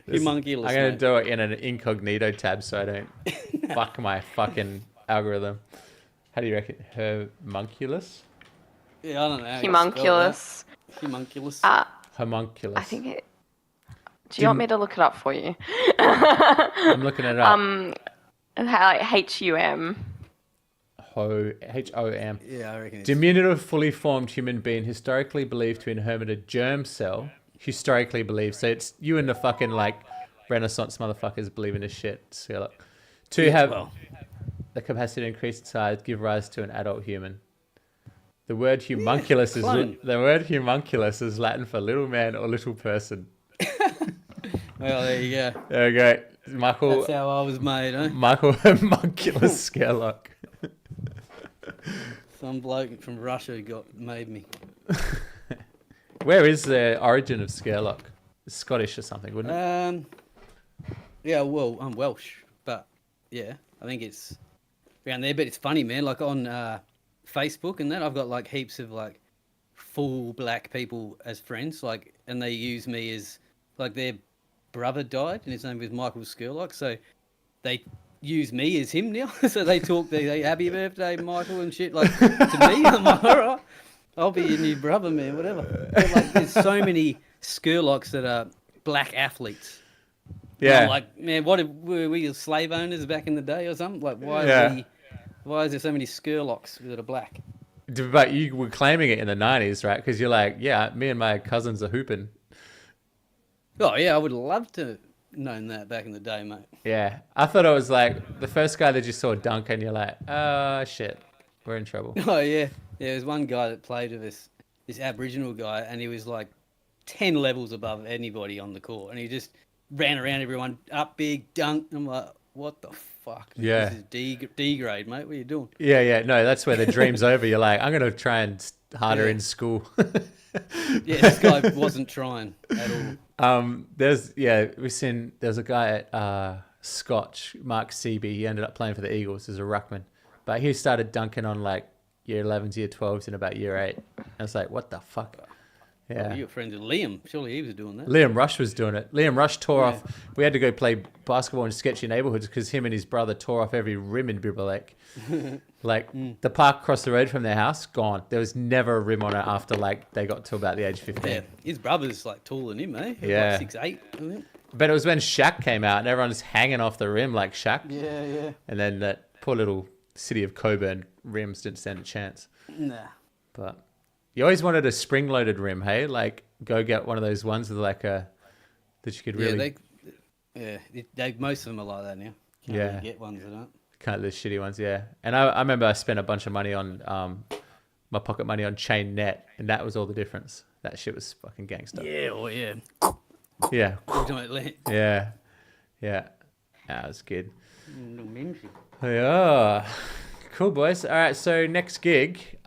D: Homunculus.
A: I'm going to
D: mate.
A: do it in an incognito tab so I don't fuck my fucking algorithm. How do you reckon? Homunculus?
D: Yeah, I don't know. How you spell
F: Homunculus.
D: that. Homunculus.
A: Homunculus.
F: I think it. Do you want me to look it up for you?
A: I'm looking it up.
F: HUM.
A: H-O-M.
D: Yeah, I reckon it's...
A: Diminutive, fully formed human being historically believed to inhabit a germ cell. Historically believed. So it's you and the fucking like Renaissance motherfuckers believe in this shit. So, to have the capacity to increase in size, give rise to an adult human. The word homunculus is Latin for little man or little person.
D: Well, there you go.
A: There we go. Michael.
D: That's how I was made, eh?
A: Michael Homunculus Scurlock.
D: Some bloke from Russia made me.
A: Where is the origin of Scurlock? It's Scottish or something, wouldn't it?
D: Yeah, well, I'm Welsh, but yeah, I think it's around there. But it's funny, man. Like on Facebook and that, I've got like heaps of like full black people as friends, like, and they use me as like their brother died and his name was Michael Scurlock, so they use me as him now. So they talk, they happy birthday, Michael, and shit like to me. I'm like, all right, I'll be your new brother, man, whatever. But, like, there's so many Scurlocks that are black athletes. And
A: Yeah.
D: I'm like, man, were we slave owners back in the day or something? Like, why is there so many Scurlocks that are black?
A: But you were claiming it in the 90s, right? Because you're like, yeah, me and my cousins are hooping.
D: Oh yeah, I would love to known that back in the day, mate.
A: Yeah. I thought it was like the first guy that you saw dunk and you're like, oh, shit, we're in trouble.
D: Oh yeah, there was one guy that played with this Aboriginal guy, and he was like 10 levels above anybody on the court, and he just ran around everyone, up big, dunk. I'm like, what the fuck?
A: Yeah.
D: This is D grade, mate. What are you doing?
A: Yeah. No, that's where the dream's over. You're like, I'm going to try and harder in school.
D: Yeah, this guy wasn't trying at all.
A: There's a guy at Scotch, Mark Seaby. He ended up playing for the Eagles as a ruckman, but he started dunking on like year 11s, year 12s in about year 8. And it's like, what the fuck? Yeah.
D: Oh, you were friends with Liam. Surely he was doing that.
A: Liam Rush was doing it. Liam Rush tore off. We had to go play basketball in sketchy neighborhoods because him and his brother tore off every rim in Bibbulek. Like the park across the road from their house, gone. There was never a rim on it after like they got to about the age 15.
D: Yeah, his brother's like taller than him, eh? He was
A: Yeah.
D: like 6'8", I think.
A: But it was when Shaq came out and everyone's hanging off the rim like Shaq.
D: Yeah.
A: And then that poor little city of Coburn rims didn't stand a chance.
D: Nah.
A: But you always wanted a spring-loaded rim, hey? Like go get one of those ones with like a that you could really
D: They most of them are like that now. Can't really get ones that aren't.
A: kind of the shitty ones, yeah. And I remember I spent a bunch of money on my pocket money on chain net, and that was all the difference. That shit was fucking gangster.
D: Yeah, or yeah.
A: Yeah.
D: Yeah.
A: Yeah. That was good. Yeah. Cool, boys. All right, so next gig,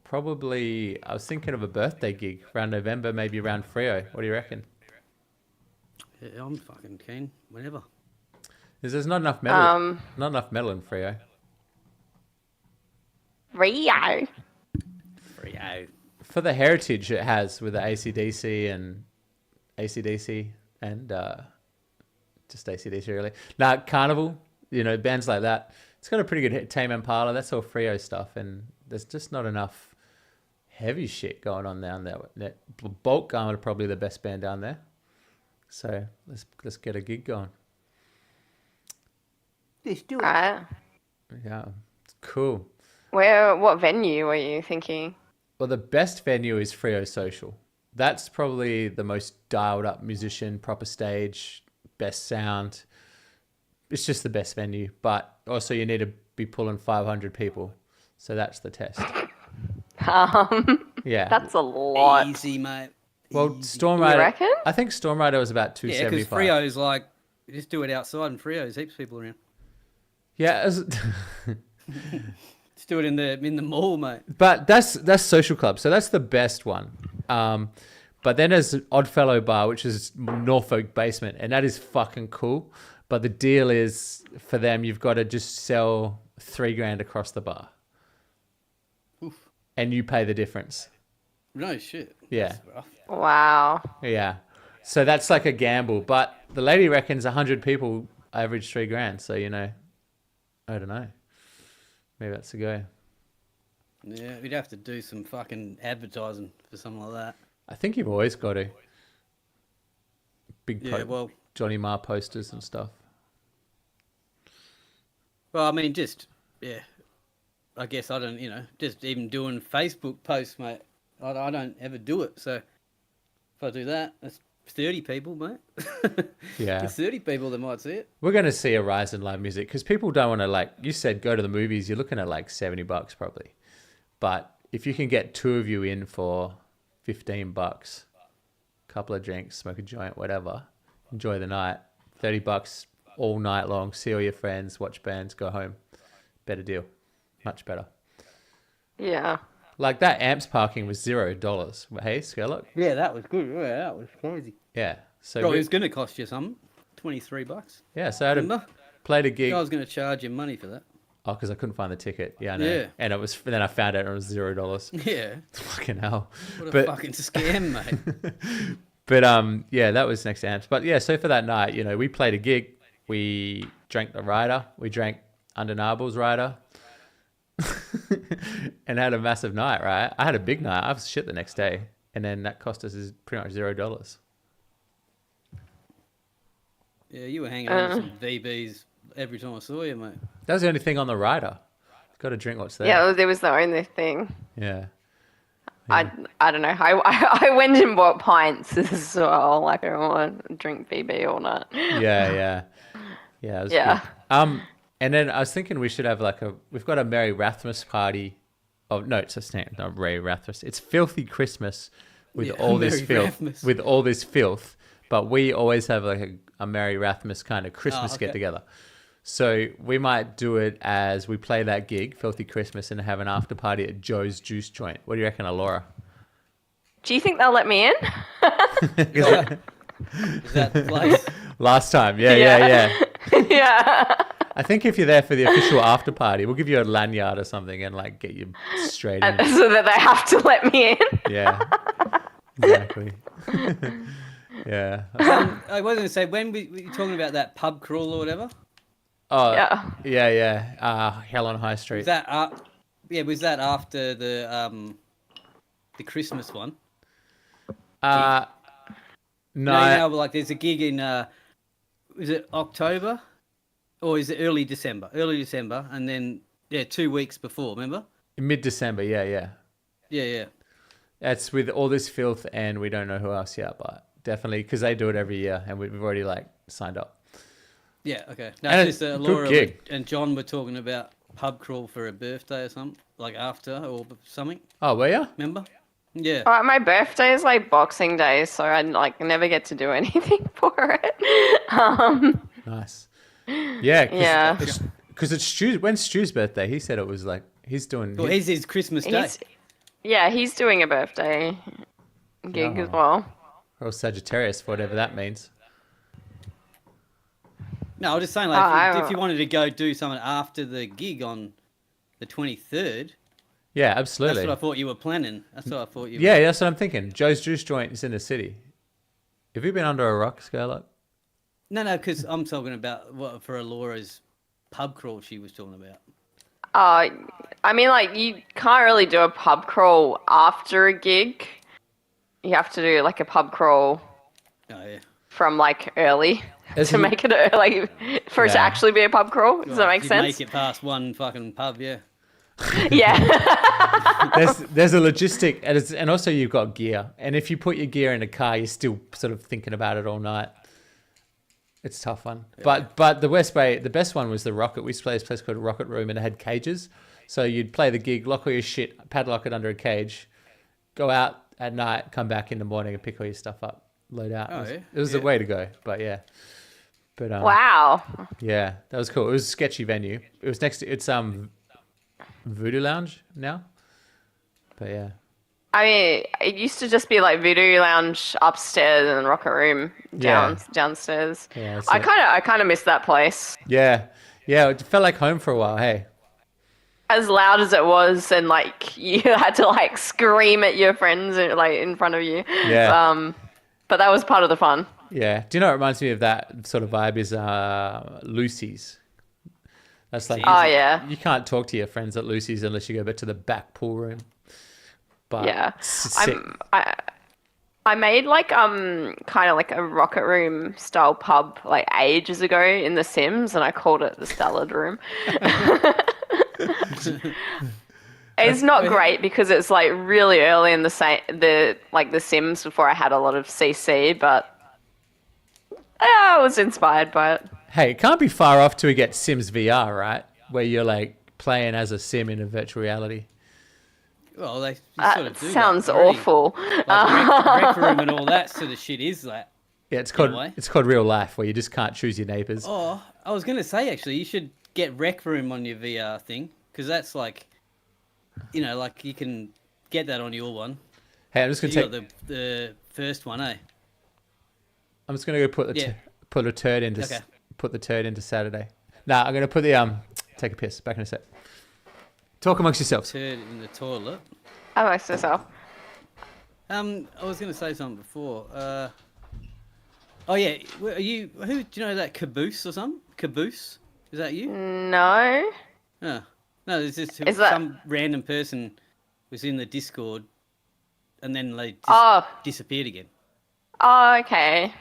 A: probably, I was thinking of a birthday gig around November, maybe around Freo. What do you reckon?
D: Yeah, I'm fucking keen. Whenever.
A: There's not enough metal. Not enough metal in Freo.
F: Rio.
D: Freo.
A: For the heritage it has with the AC/DC and just AC/DC really. Nah, Carnival, bands like that. It's got a pretty good hit. Tame Impala, that's all Freo stuff, and there's just not enough heavy shit going on down there. Bolt Garment are probably the best band down there. So let's get a gig going.
D: Just do it.
F: Right.
A: Yeah, it's cool.
F: What venue were you thinking?
A: Well, the best venue is Frio Social. That's probably the most dialed up musician, proper stage, best sound. It's just the best venue. But also you need to be pulling 500 people. So that's the test. Yeah.
F: That's a lot.
D: Easy, mate.
A: Well,
D: Easy.
A: Storm
F: You
A: Rider.
F: reckon?
A: I think Storm Rider was about
D: Yeah, because
A: 275.
D: Frio's like, you just do it outside, and Frio's heaps of people around.
A: Yeah,
D: Just do it in the mall, mate.
A: but that's Social Club, so that's the best one. But then there's Oddfellow Bar, which is Norfolk Basement, and that is fucking cool. But the deal is for them, you've got to just sell $3,000 across the bar, and you pay the difference.
D: No shit.
A: Yeah.
D: That's rough.
F: Wow.
A: Yeah, so that's like a gamble. But the lady reckons 100 people average $3,000. So I don't know. Maybe that's a go.
D: Yeah, we'd have to do some fucking advertising for something like that.
A: I think you've always got to. Big
D: Yeah, well,
A: Johnny Marr posters and stuff.
D: I mean, just I guess I don't, just even doing Facebook posts, mate. I don't ever do it. So if I do that, that's 30 people, mate.
A: Yeah.
D: There's 30 people that might see it.
A: We're going to see a rise in live music because people don't want to, like you said, go to the movies. You're looking at like $70 probably. But if you can get two of you in for $15, couple of drinks, smoke a joint, whatever, enjoy the night, $30 all night long, see all your friends, watch bands, go home. Better deal. Much better.
F: Yeah.
A: Like that Amps parking was $0. Hey, Scurlock?
D: Yeah, that was good. Yeah, that was crazy.
A: Yeah. So
D: Bro, it was going to cost you something. $23.
A: yeah, so I had
D: Remember?
A: played a gig.
D: I was going to charge you money for that.
A: Oh, because I couldn't find the ticket. Yeah, I know.
D: Yeah.
A: And then I found out it was $0.
D: Yeah.
A: Fucking hell.
D: What a
A: But
D: fucking scam, mate.
A: But yeah, that was next to Amps. But yeah, so for that night, we played a gig. We drank the rider. We drank Undeniable's rider. And had a massive night, right? I had a big night. I was shit the next day. And then that cost us is pretty much $0.
D: Yeah, you were hanging out with some VBs every time I saw you, mate.
A: That was the only thing on the rider. Got to drink what's there.
F: Yeah, it was the only thing.
A: Yeah.
F: I don't know. I went and bought pints as well. Like I don't want to drink BB all night.
A: Yeah. It was
F: Yeah.
A: good. And then I was thinking we should have we've got a Merry Rathmas party. Oh no, it's not Merry Rathmas. It's Filthy Christmas with all this
D: Merry
A: filth.
D: Rathmas.
A: With all this filth, but we always have like a Merry Rathmas kind of Christmas
D: okay.
A: get together. So we might do it as we play that gig, Filthy Christmas, and have an after party at Joe's Juice Joint. What do you reckon, Laura?
F: Do you think they'll let me in?
D: Is that the place?
A: Last time, yeah.
F: Yeah.
A: I think if you're there for the official after party, we'll give you a lanyard or something and like get you straight in.
F: So that they have to let me in.
A: Yeah, exactly. Yeah.
D: I was going to say, when were you talking about that pub crawl or whatever?
A: Oh,
F: Yeah.
A: yeah. Hell on High Street.
D: Was that was that after the Christmas one?
A: No.
D: No, like there's a gig in is it October or is it early December? Early December, and then 2 weeks before. Remember?
A: Mid-December, yeah.
D: Yeah.
A: That's with all this filth, and we don't know who else yet, but definitely because they do it every year, and we've already signed up.
D: Yeah. Okay. No,
A: And
D: it's just
A: it's a good
D: Laura
A: gig.
D: and John were talking about pub crawl for a birthday or something, like after or something.
A: Oh, were you?
D: Remember? Yeah.
F: My birthday is like Boxing Day, so I never get to do anything for it.
A: Nice. Yeah.
F: Yeah.
A: Because it's Stu's. When's Stu's birthday? He said it was like he's doing.
D: Well, he's his Christmas day.
F: He's doing a birthday gig as
A: Oh.
F: well.
A: or Sagittarius, for whatever that means.
D: No, I was just saying, if you wanted to go do something after the gig on the 23rd,
A: Yeah, absolutely.
D: that's what I thought you were planning. That's what I thought you were.
A: Yeah, that's what I'm thinking. Joe's Juice Joint is in the city. Have you been under a rock, Scurlock?
D: No, because I'm talking about what for Laura's pub crawl she was talking about.
F: I mean, you can't really do a pub crawl after a gig. You have to do a pub crawl
D: Oh, yeah.
F: from early.
A: There's
F: to
A: a-
F: make it like for it to
A: Yeah.
F: actually be a pub crawl. Does that make
D: You
F: sense?
D: Make it past one fucking pub, yeah.
F: Yeah.
A: there's a logistic, and also you've got gear. And if you put your gear in a car, you're still sort of thinking about it all night. It's a tough one. But the best one was the Rocket. We used to play this place called Rocket Room, and it had cages. So you'd play the gig, lock all your shit, padlock it under a cage, go out at night, come back in the morning and pick all your stuff up, load out.
D: Oh,
A: It was the way to go. But yeah. But
F: Wow.
A: yeah, that was cool. It was a sketchy venue. It was next to Voodoo Lounge now. But yeah.
F: I mean, it used to just be like Voodoo Lounge upstairs and Rocket Room downstairs.
A: Yeah, that's
F: I
A: it.
F: kind of miss that place.
A: Yeah. Yeah, it felt like home for a while, hey.
F: As loud as it was, and like you had to like scream at your friends like in front of you.
A: Yeah.
F: But that was part of the fun.
A: Yeah. Do you know what reminds me of that sort of vibe is Lucy's. That's like
F: Oh yeah.
A: you can't talk to your friends at Lucy's unless you go back to the back pool room. But
F: Yeah.
A: sick.
F: I made like kind of like a Rocket Room style pub like ages ago in The Sims, and I called it the Salad Room. It's not great because it's like really early in the Sims before I had a lot of CC, but I was inspired by it.
A: Hey, it can't be far off till we get Sims VR, right? Where you're like playing as a sim in a virtual reality.
D: Well, they sort of do
F: Sounds
D: that already.
F: awful.
D: Like rec room and all that sort of shit is that.
A: Yeah, it's
D: In a way.
A: called real life where you just can't choose your neighbors.
D: Oh, I was going to say, actually, you should get rec room on your VR thing, because that's like, like you can get that on your one.
A: Hey, I'm just gonna
D: You
A: take.
D: got the first one, eh?
A: I'm just gonna go put
D: Yeah.
A: put a turd into
D: Okay.
A: put the turd into Saturday. Nah, I'm gonna put the take a piss. Back in a sec. Talk amongst yourselves.
D: Turd in the toilet.
F: I like myself.
D: I was going to say something before. Oh yeah, are you? Who do you know that Caboose or something? Caboose? Is that you?
F: No.
D: Oh. No, it's just
F: Is that-
D: some random person was in the Discord, and then they just
F: Oh.
D: disappeared again.
F: Oh, okay.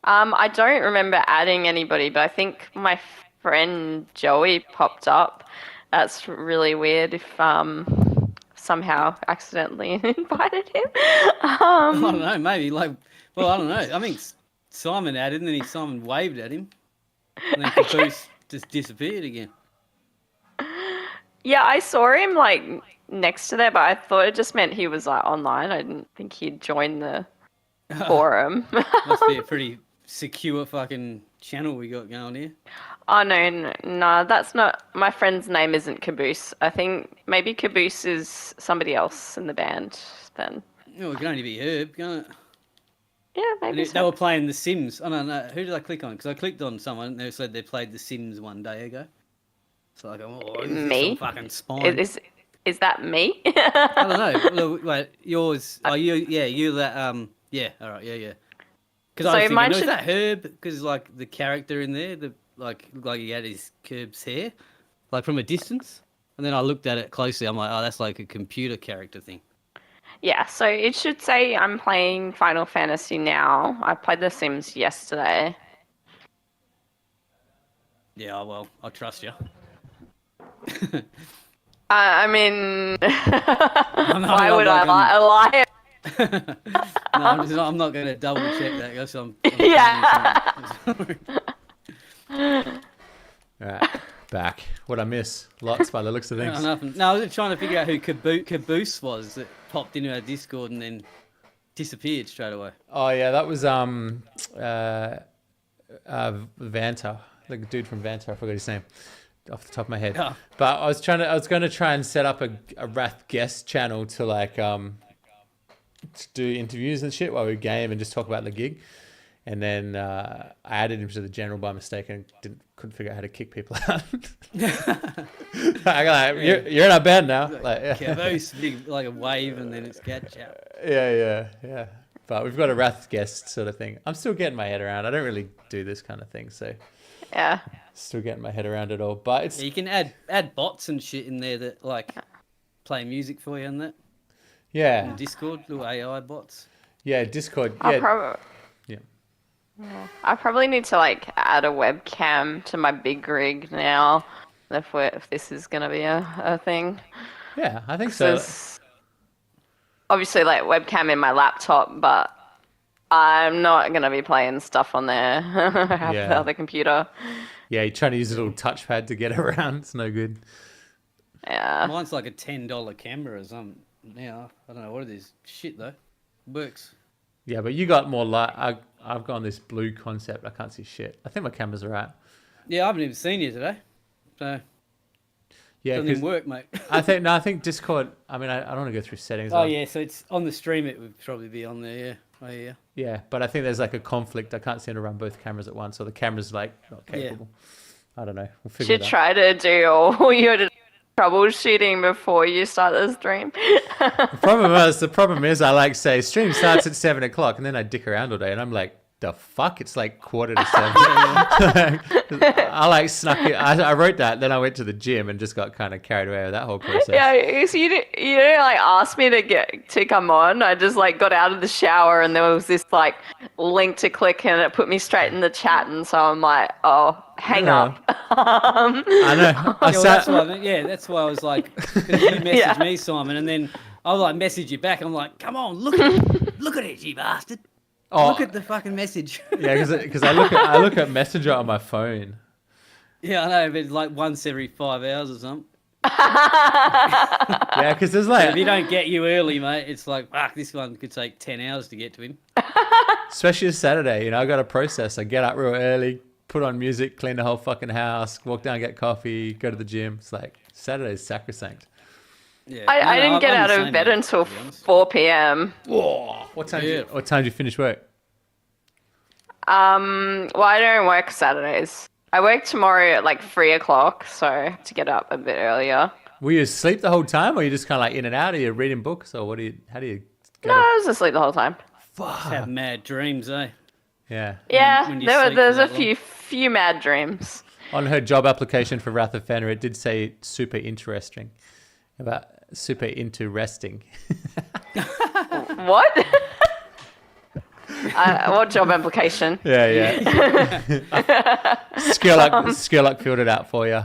F: I don't remember adding anybody, but I think my friend Joey popped up. That's really weird if somehow accidentally invited him.
D: I don't know, maybe I don't know. I think Simon added, and then Simon waved at him, and then Caboose just disappeared again.
F: Yeah, I saw him like next to there, but I thought it just meant he was like online. I didn't think he'd joined the forum.
D: Must be a pretty secure fucking channel we got going here.
F: Oh no, that's not. My friend's name isn't Caboose. I think maybe Caboose is somebody else in the band. Then
D: Oh, it can only be Herb, can't it?
F: yeah, maybe.
D: And
F: So.
D: they were playing The Sims. Oh no, who did I click on? Because I clicked on someone and they said they played The Sims one day ago. So I go, oh,
F: Me?
D: some fucking spine.
F: Is that me?
D: I don't know. Wait, yours? Oh, you? Yeah, you that? Yeah. All right. Yeah. Because I
F: So
D: was thinking,
F: mine
D: is
F: should-
D: that Herb? Because like the character in there, looked like he had his Curb's hair, like from a distance. And then I looked at it closely. I'm like, oh, that's like a computer character thing.
F: Yeah, so it should say I'm playing Final Fantasy now. I played The Sims yesterday.
D: Yeah. Well, I trust you.
F: I mean,
D: I'm not-
F: why
D: I'm
F: would
D: not
F: I lie?
D: No, I'm not going to double check that. Guys. I'm
F: Yeah.
A: All right, back. What I miss? Lots by the looks of things.
D: Nothing. No, I was trying to figure out who Caboose was that popped into our Discord and then disappeared straight away.
A: Oh yeah, that was Vanta, the dude from Vanta. I forgot his name off the top of my head.
D: Oh.
A: But I was going to try and set up a Wrath guest channel to like to do interviews and shit while we game and just talk about the gig. And then I added him to the general by mistake and couldn't figure out how to kick people out. You're in our band now. Like, yeah.
D: Caboose, big like a wave, and then it's catch out.
A: Yeah. But we've got a Wrath guest sort of thing. I'm still getting my head around. I don't really do this kind of thing, so
F: Yeah.
A: still getting my head around it all. But it's
D: Yeah, you can add bots and shit in there that like play music for you and that.
A: yeah,
D: Discord, little AI bots.
A: Discord.
F: I'll
A: Yeah,
F: probably.
A: yeah.
F: I probably need to like add a webcam to my big rig now. If this is gonna be a thing.
A: Yeah, I think so.
F: There's obviously like webcam in my laptop, but I'm not gonna be playing stuff on there. I have
A: Yeah.
F: the other computer.
A: Yeah, you're trying to use a little touchpad to get around. It's no good.
F: Yeah.
D: Mine's like a $10 camera or something. Now I don't know what it is. Shit though, works.
A: Yeah, but you got more light. I've gone this blue concept. I can't see shit. I think my camera's alright.
D: Yeah, I haven't even seen you today, so
A: Yeah,
D: doesn't
A: 'cause
D: even work, mate.
A: I think Discord. I mean, I don't want to go through settings.
D: Oh yeah, so it's on the stream. It would probably be on there. Yeah. Oh yeah.
A: Yeah, but I think there's like a conflict. I can't seem to run both cameras at once, or the camera's like not capable. I don't know. We'll figure
F: Should
A: it out.
F: try to do all your troubleshooting before you start the stream.
A: The problem is, I like say stream starts at 7 o'clock, and then I dick around all day, and I'm like, the fuck? It's like 6:45. I like snuck it. I wrote that, then I went to the gym and just got kind of carried away with that whole process.
F: Yeah, so you didn't like ask me to come on. I just like got out of the shower and there was this like link to click and it put me straight in the chat, and so I'm like, oh, hang up.
A: I know.
D: That's why I was like, 'cause you messaged me, Simon, and then I was like, message you back. I'm like, come on, look at it, you bastard.
A: Oh,
D: Look at the fucking message.
A: yeah, because I look at Messenger on my phone.
D: Yeah, I know, but it's like once every 5 hours or something.
A: Yeah, because there's
D: If you
A: like,
D: don't get you early, mate, it's like, fuck, this one could take 10 hours to get to him.
A: especially a Saturday, I got a process. I get up real early, put on music, clean the whole fucking house, walk down, get coffee, go to the gym. It's like Saturday's sacrosanct.
D: Yeah.
F: I didn't get
D: I'm
F: out
D: the
F: of
D: same,
F: bed
D: mate,
F: until
D: to be honest.
F: 4 p.m.
A: Whoa! What time? Did you finish work?
F: Well, I don't work Saturdays. I work tomorrow at like 3 o'clock, so I have to get up a bit earlier.
A: Were you asleep the whole time, or you just kind of like in and out? Are you reading books, or how do you?
F: No, I was asleep the whole time.
D: Have mad dreams, eh?
A: Yeah.
F: Yeah,
D: when you
F: there's
D: sleep for
F: a
D: that long.
F: few mad dreams.
A: On her job application for Wrath of Fenrir, it did say super interesting, about super into resting.
F: What? What job application?
A: Yeah. Scurlock filled it out for you.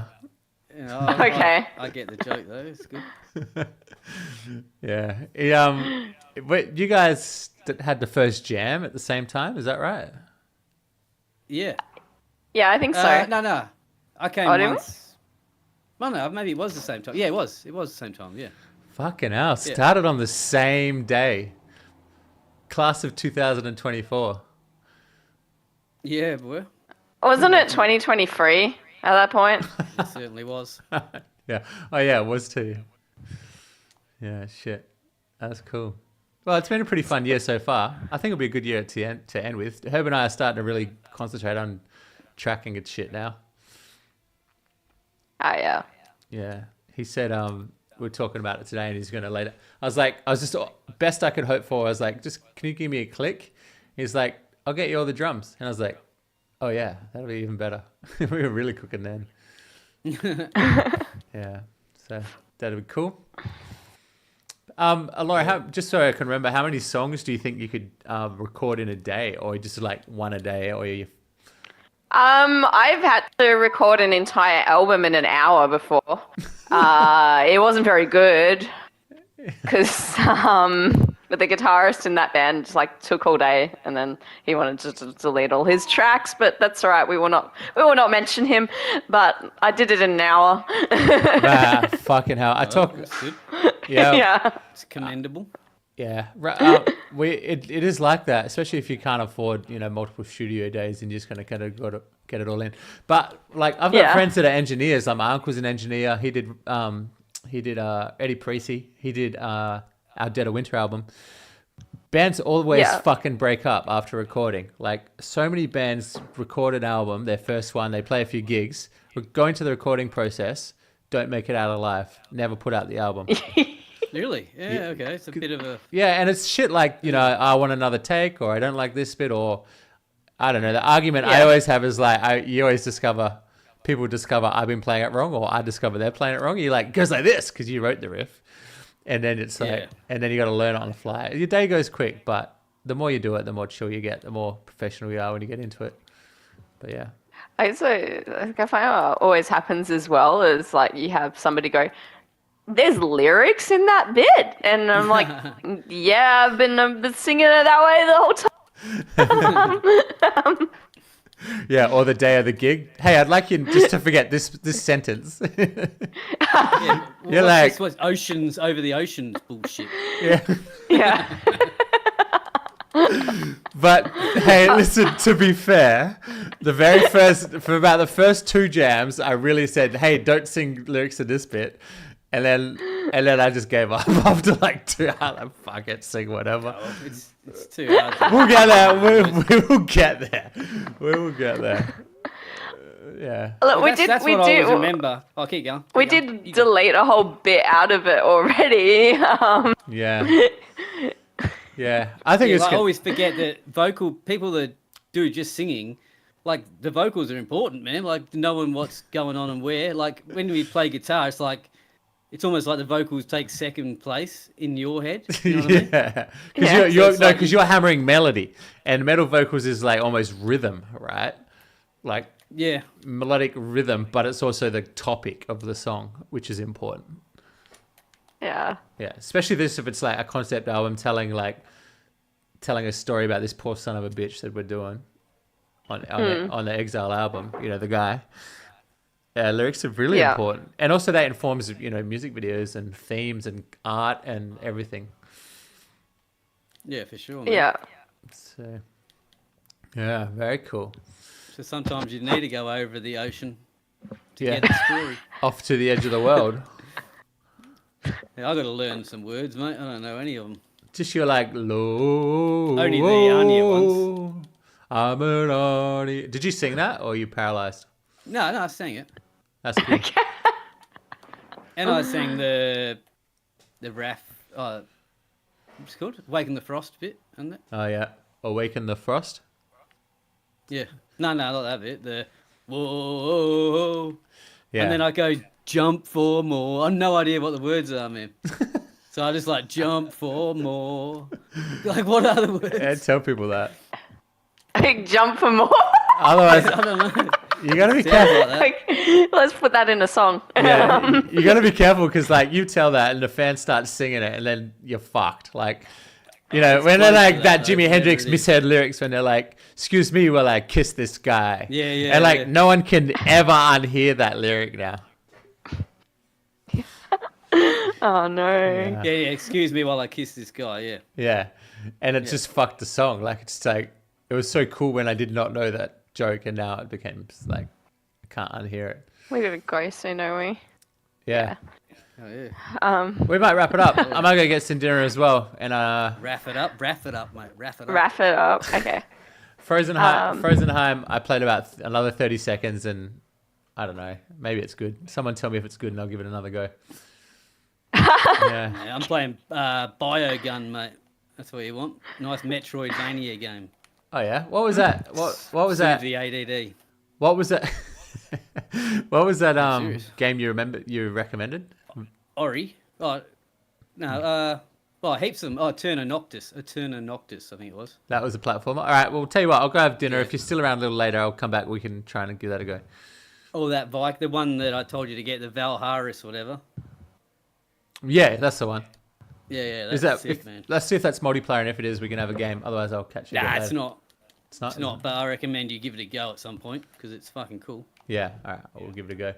D: Yeah,
F: Okay.
D: I get the joke though. It's good.
A: Yeah. Wait, you guys had the first jam at the same time, is that right?
D: Yeah.
F: Yeah, I think so.
D: No. I came
F: Oh, didn't we?
D: once. Well, no, maybe it was the same time. Yeah, it was. It was the same time. Yeah.
A: Fucking hell. Started on the same day. Class of 2024.
D: Yeah, boy.
F: Wasn't it 2023 at that point?
D: It certainly was.
A: Yeah. Oh, yeah, it was too. Yeah, shit. That's cool. Well, it's been a pretty fun year so far. I think it'll be a good year to end with. Herb and I are starting to really concentrate on tracking its shit now.
F: Oh, yeah.
A: Yeah. He said we are talking about it today and he's going to later. I was just best I could hope for. I was like, just can you give me a click? He's like, I'll get you all the drums. And I was like, oh yeah, that'll be even better. We were really cooking then. Yeah. So that'll be cool. Laura, just so I can remember, how many songs do you think you could record in a day, or just like one a day, or you?
F: I've had to record an entire album in an hour before. It wasn't very good because but the guitarist in that band just like took all day, and then he wanted to delete all his tracks. But that's all right. We will not mention him. But I did it in an hour.
A: Fucking hell!
D: That's good.
A: Yeah.
F: Yeah.
D: It's commendable.
A: Yeah, it is like that, especially if you can't afford multiple studio days and you're just gonna kind of got to get it all in. But like I've got friends that are engineers. Like my uncle's an engineer. He did Eddie Precy. He did our Dead of Winter album. Bands always fucking break up after recording. Like so many bands record an album, their first one, they play a few gigs, go into the recording process, don't make it out alive, never put out the album.
D: Really? Yeah, okay. It's a bit of a...
A: Yeah, and it's shit like, I want another take, or I don't like this bit, or I don't know. The argument I always have is like, you always people discover I've been playing it wrong, or I discover they're playing it wrong. You're like, it goes like this, because you wrote the riff. And then it's like, and then you got to learn it on the fly. Your day goes quick, but the more you do it, the more chill you get, the more professional you are when you get into it. But yeah.
F: I find what always happens as well is like you have somebody go, "There's lyrics in that bit," and I'm like, "Yeah, I've been singing it that way the whole time."
A: Yeah, or the day of the gig. Hey, I'd like you just to forget this sentence.
D: Yeah.
A: You're like,
D: this was oceans over the oceans bullshit.
A: yeah.
F: Yeah.
A: But hey, listen, to be fair, for about the first 2 jams, I really said, hey, don't sing lyrics to this bit. And then I just gave up after like 2 hours. Like, fuck it, sing whatever.
D: Oh, it's too hard.
A: We'll get there. We will get there. We will get there. Yeah.
F: Look,
D: That's what I always remember. Oh, keep going.
F: We did delete a whole bit out of it already.
A: Yeah. Yeah. I think it's
D: I
A: good.
D: always forget that people that do just singing, like the vocals are important, man. Like knowing what's going on and where. Like when we play guitar, it's like it's almost like the vocals take second place in your head. You know what I mean?
A: Yeah.
F: Yeah.
A: Because you're hammering melody, and metal vocals is like almost rhythm, right? Like
D: Yeah.
A: melodic rhythm, but it's also the topic of the song, which is important.
F: Yeah.
A: Yeah, especially this if it's like a concept album telling a story about this poor son of a bitch that we're doing on the Exile album. You know, the guy. Lyrics are really important, and also that informs music videos and themes and art and everything.
D: Yeah, for sure. Man.
F: Yeah.
A: So, yeah, very cool.
D: So sometimes you need to go over the ocean to
A: Yeah,
D: get the story.
A: off to the edge of the world.
D: Yeah, I got to learn some words, mate. I don't know any of them.
A: Just you're like low.
D: Only the Anya ones.
A: I'm an Arnie. Did you sing that, or are you paralyzed?
D: No, I sang it,
A: That's good.
D: and I sang the RAF. What's it called? Waken the Frost bit, isn't it?
A: Oh yeah, Awaken the Frost.
D: Yeah. No, not that bit. The whoa.
A: Yeah.
D: And then I go jump for more. I have no idea what the words are, man. So I just like jump for more. Like what are the words?
A: Yeah, tell people that.
F: Jump for more.
A: Otherwise,
D: I don't know.
A: you gotta be
D: Sounds
A: careful.
D: like that.
F: Like, let's put that in a song.
A: Yeah, you gotta be careful because like you tell that and the fans start singing it and then you're fucked. Like, when they're
D: close
A: like
D: to
A: that
D: that,
A: Jimi
D: though,
A: Hendrix
D: whatever it is.
A: misheard lyrics when they're like, "Excuse me while I kiss this guy."
D: Yeah,
A: And like
D: yeah.
A: no one can ever unhear that lyric now.
F: Oh no.
D: Yeah, excuse me while I kiss this guy, yeah.
A: Yeah, and it just fucked the song. Like it's like it was so cool when I did not know that joke, and now it became just like I can't unhear it.
F: We gotta go soon, don't we?
A: Yeah,
D: Oh, yeah.
A: we might wrap it up. I might go get some dinner as well, and
D: Raff it up, mate. Raff it up.
F: Wrap it up. Okay.
A: Frozenheim. I played about another 30 seconds, and I don't know. Maybe it's good. Someone tell me if it's good, and I'll give it another go. Yeah.
D: Yeah, I'm playing Biogun, mate. That's what you want. Nice Metroidvania game.
A: Oh yeah. What was that? What was
D: Soothe
A: that?
D: the ADD.
A: What was that? What was that
D: serious.
A: game you recommended?
D: Ori. Oh, no. Heaps of them. Oh, Eterna Noctis, I think it was.
A: That was a platformer. All right. Well, tell you what. I'll go have dinner. If you're still around a little later, I'll come back. We can try and give that a go.
D: Oh, that bike, the one that I told you to get, the Valharis, whatever.
A: Yeah, that's the one.
D: Yeah, that's
A: Is that?
D: sick, man.
A: Let's see if that's multiplayer, and if it is, we can have a game. Otherwise, I'll catch you. a bit
D: Nah, it's
A: later.
D: not.
A: It's not.
D: It's not, but I recommend you give it a go at some point because it's fucking cool.
A: Yeah. All right. We'll give it a go.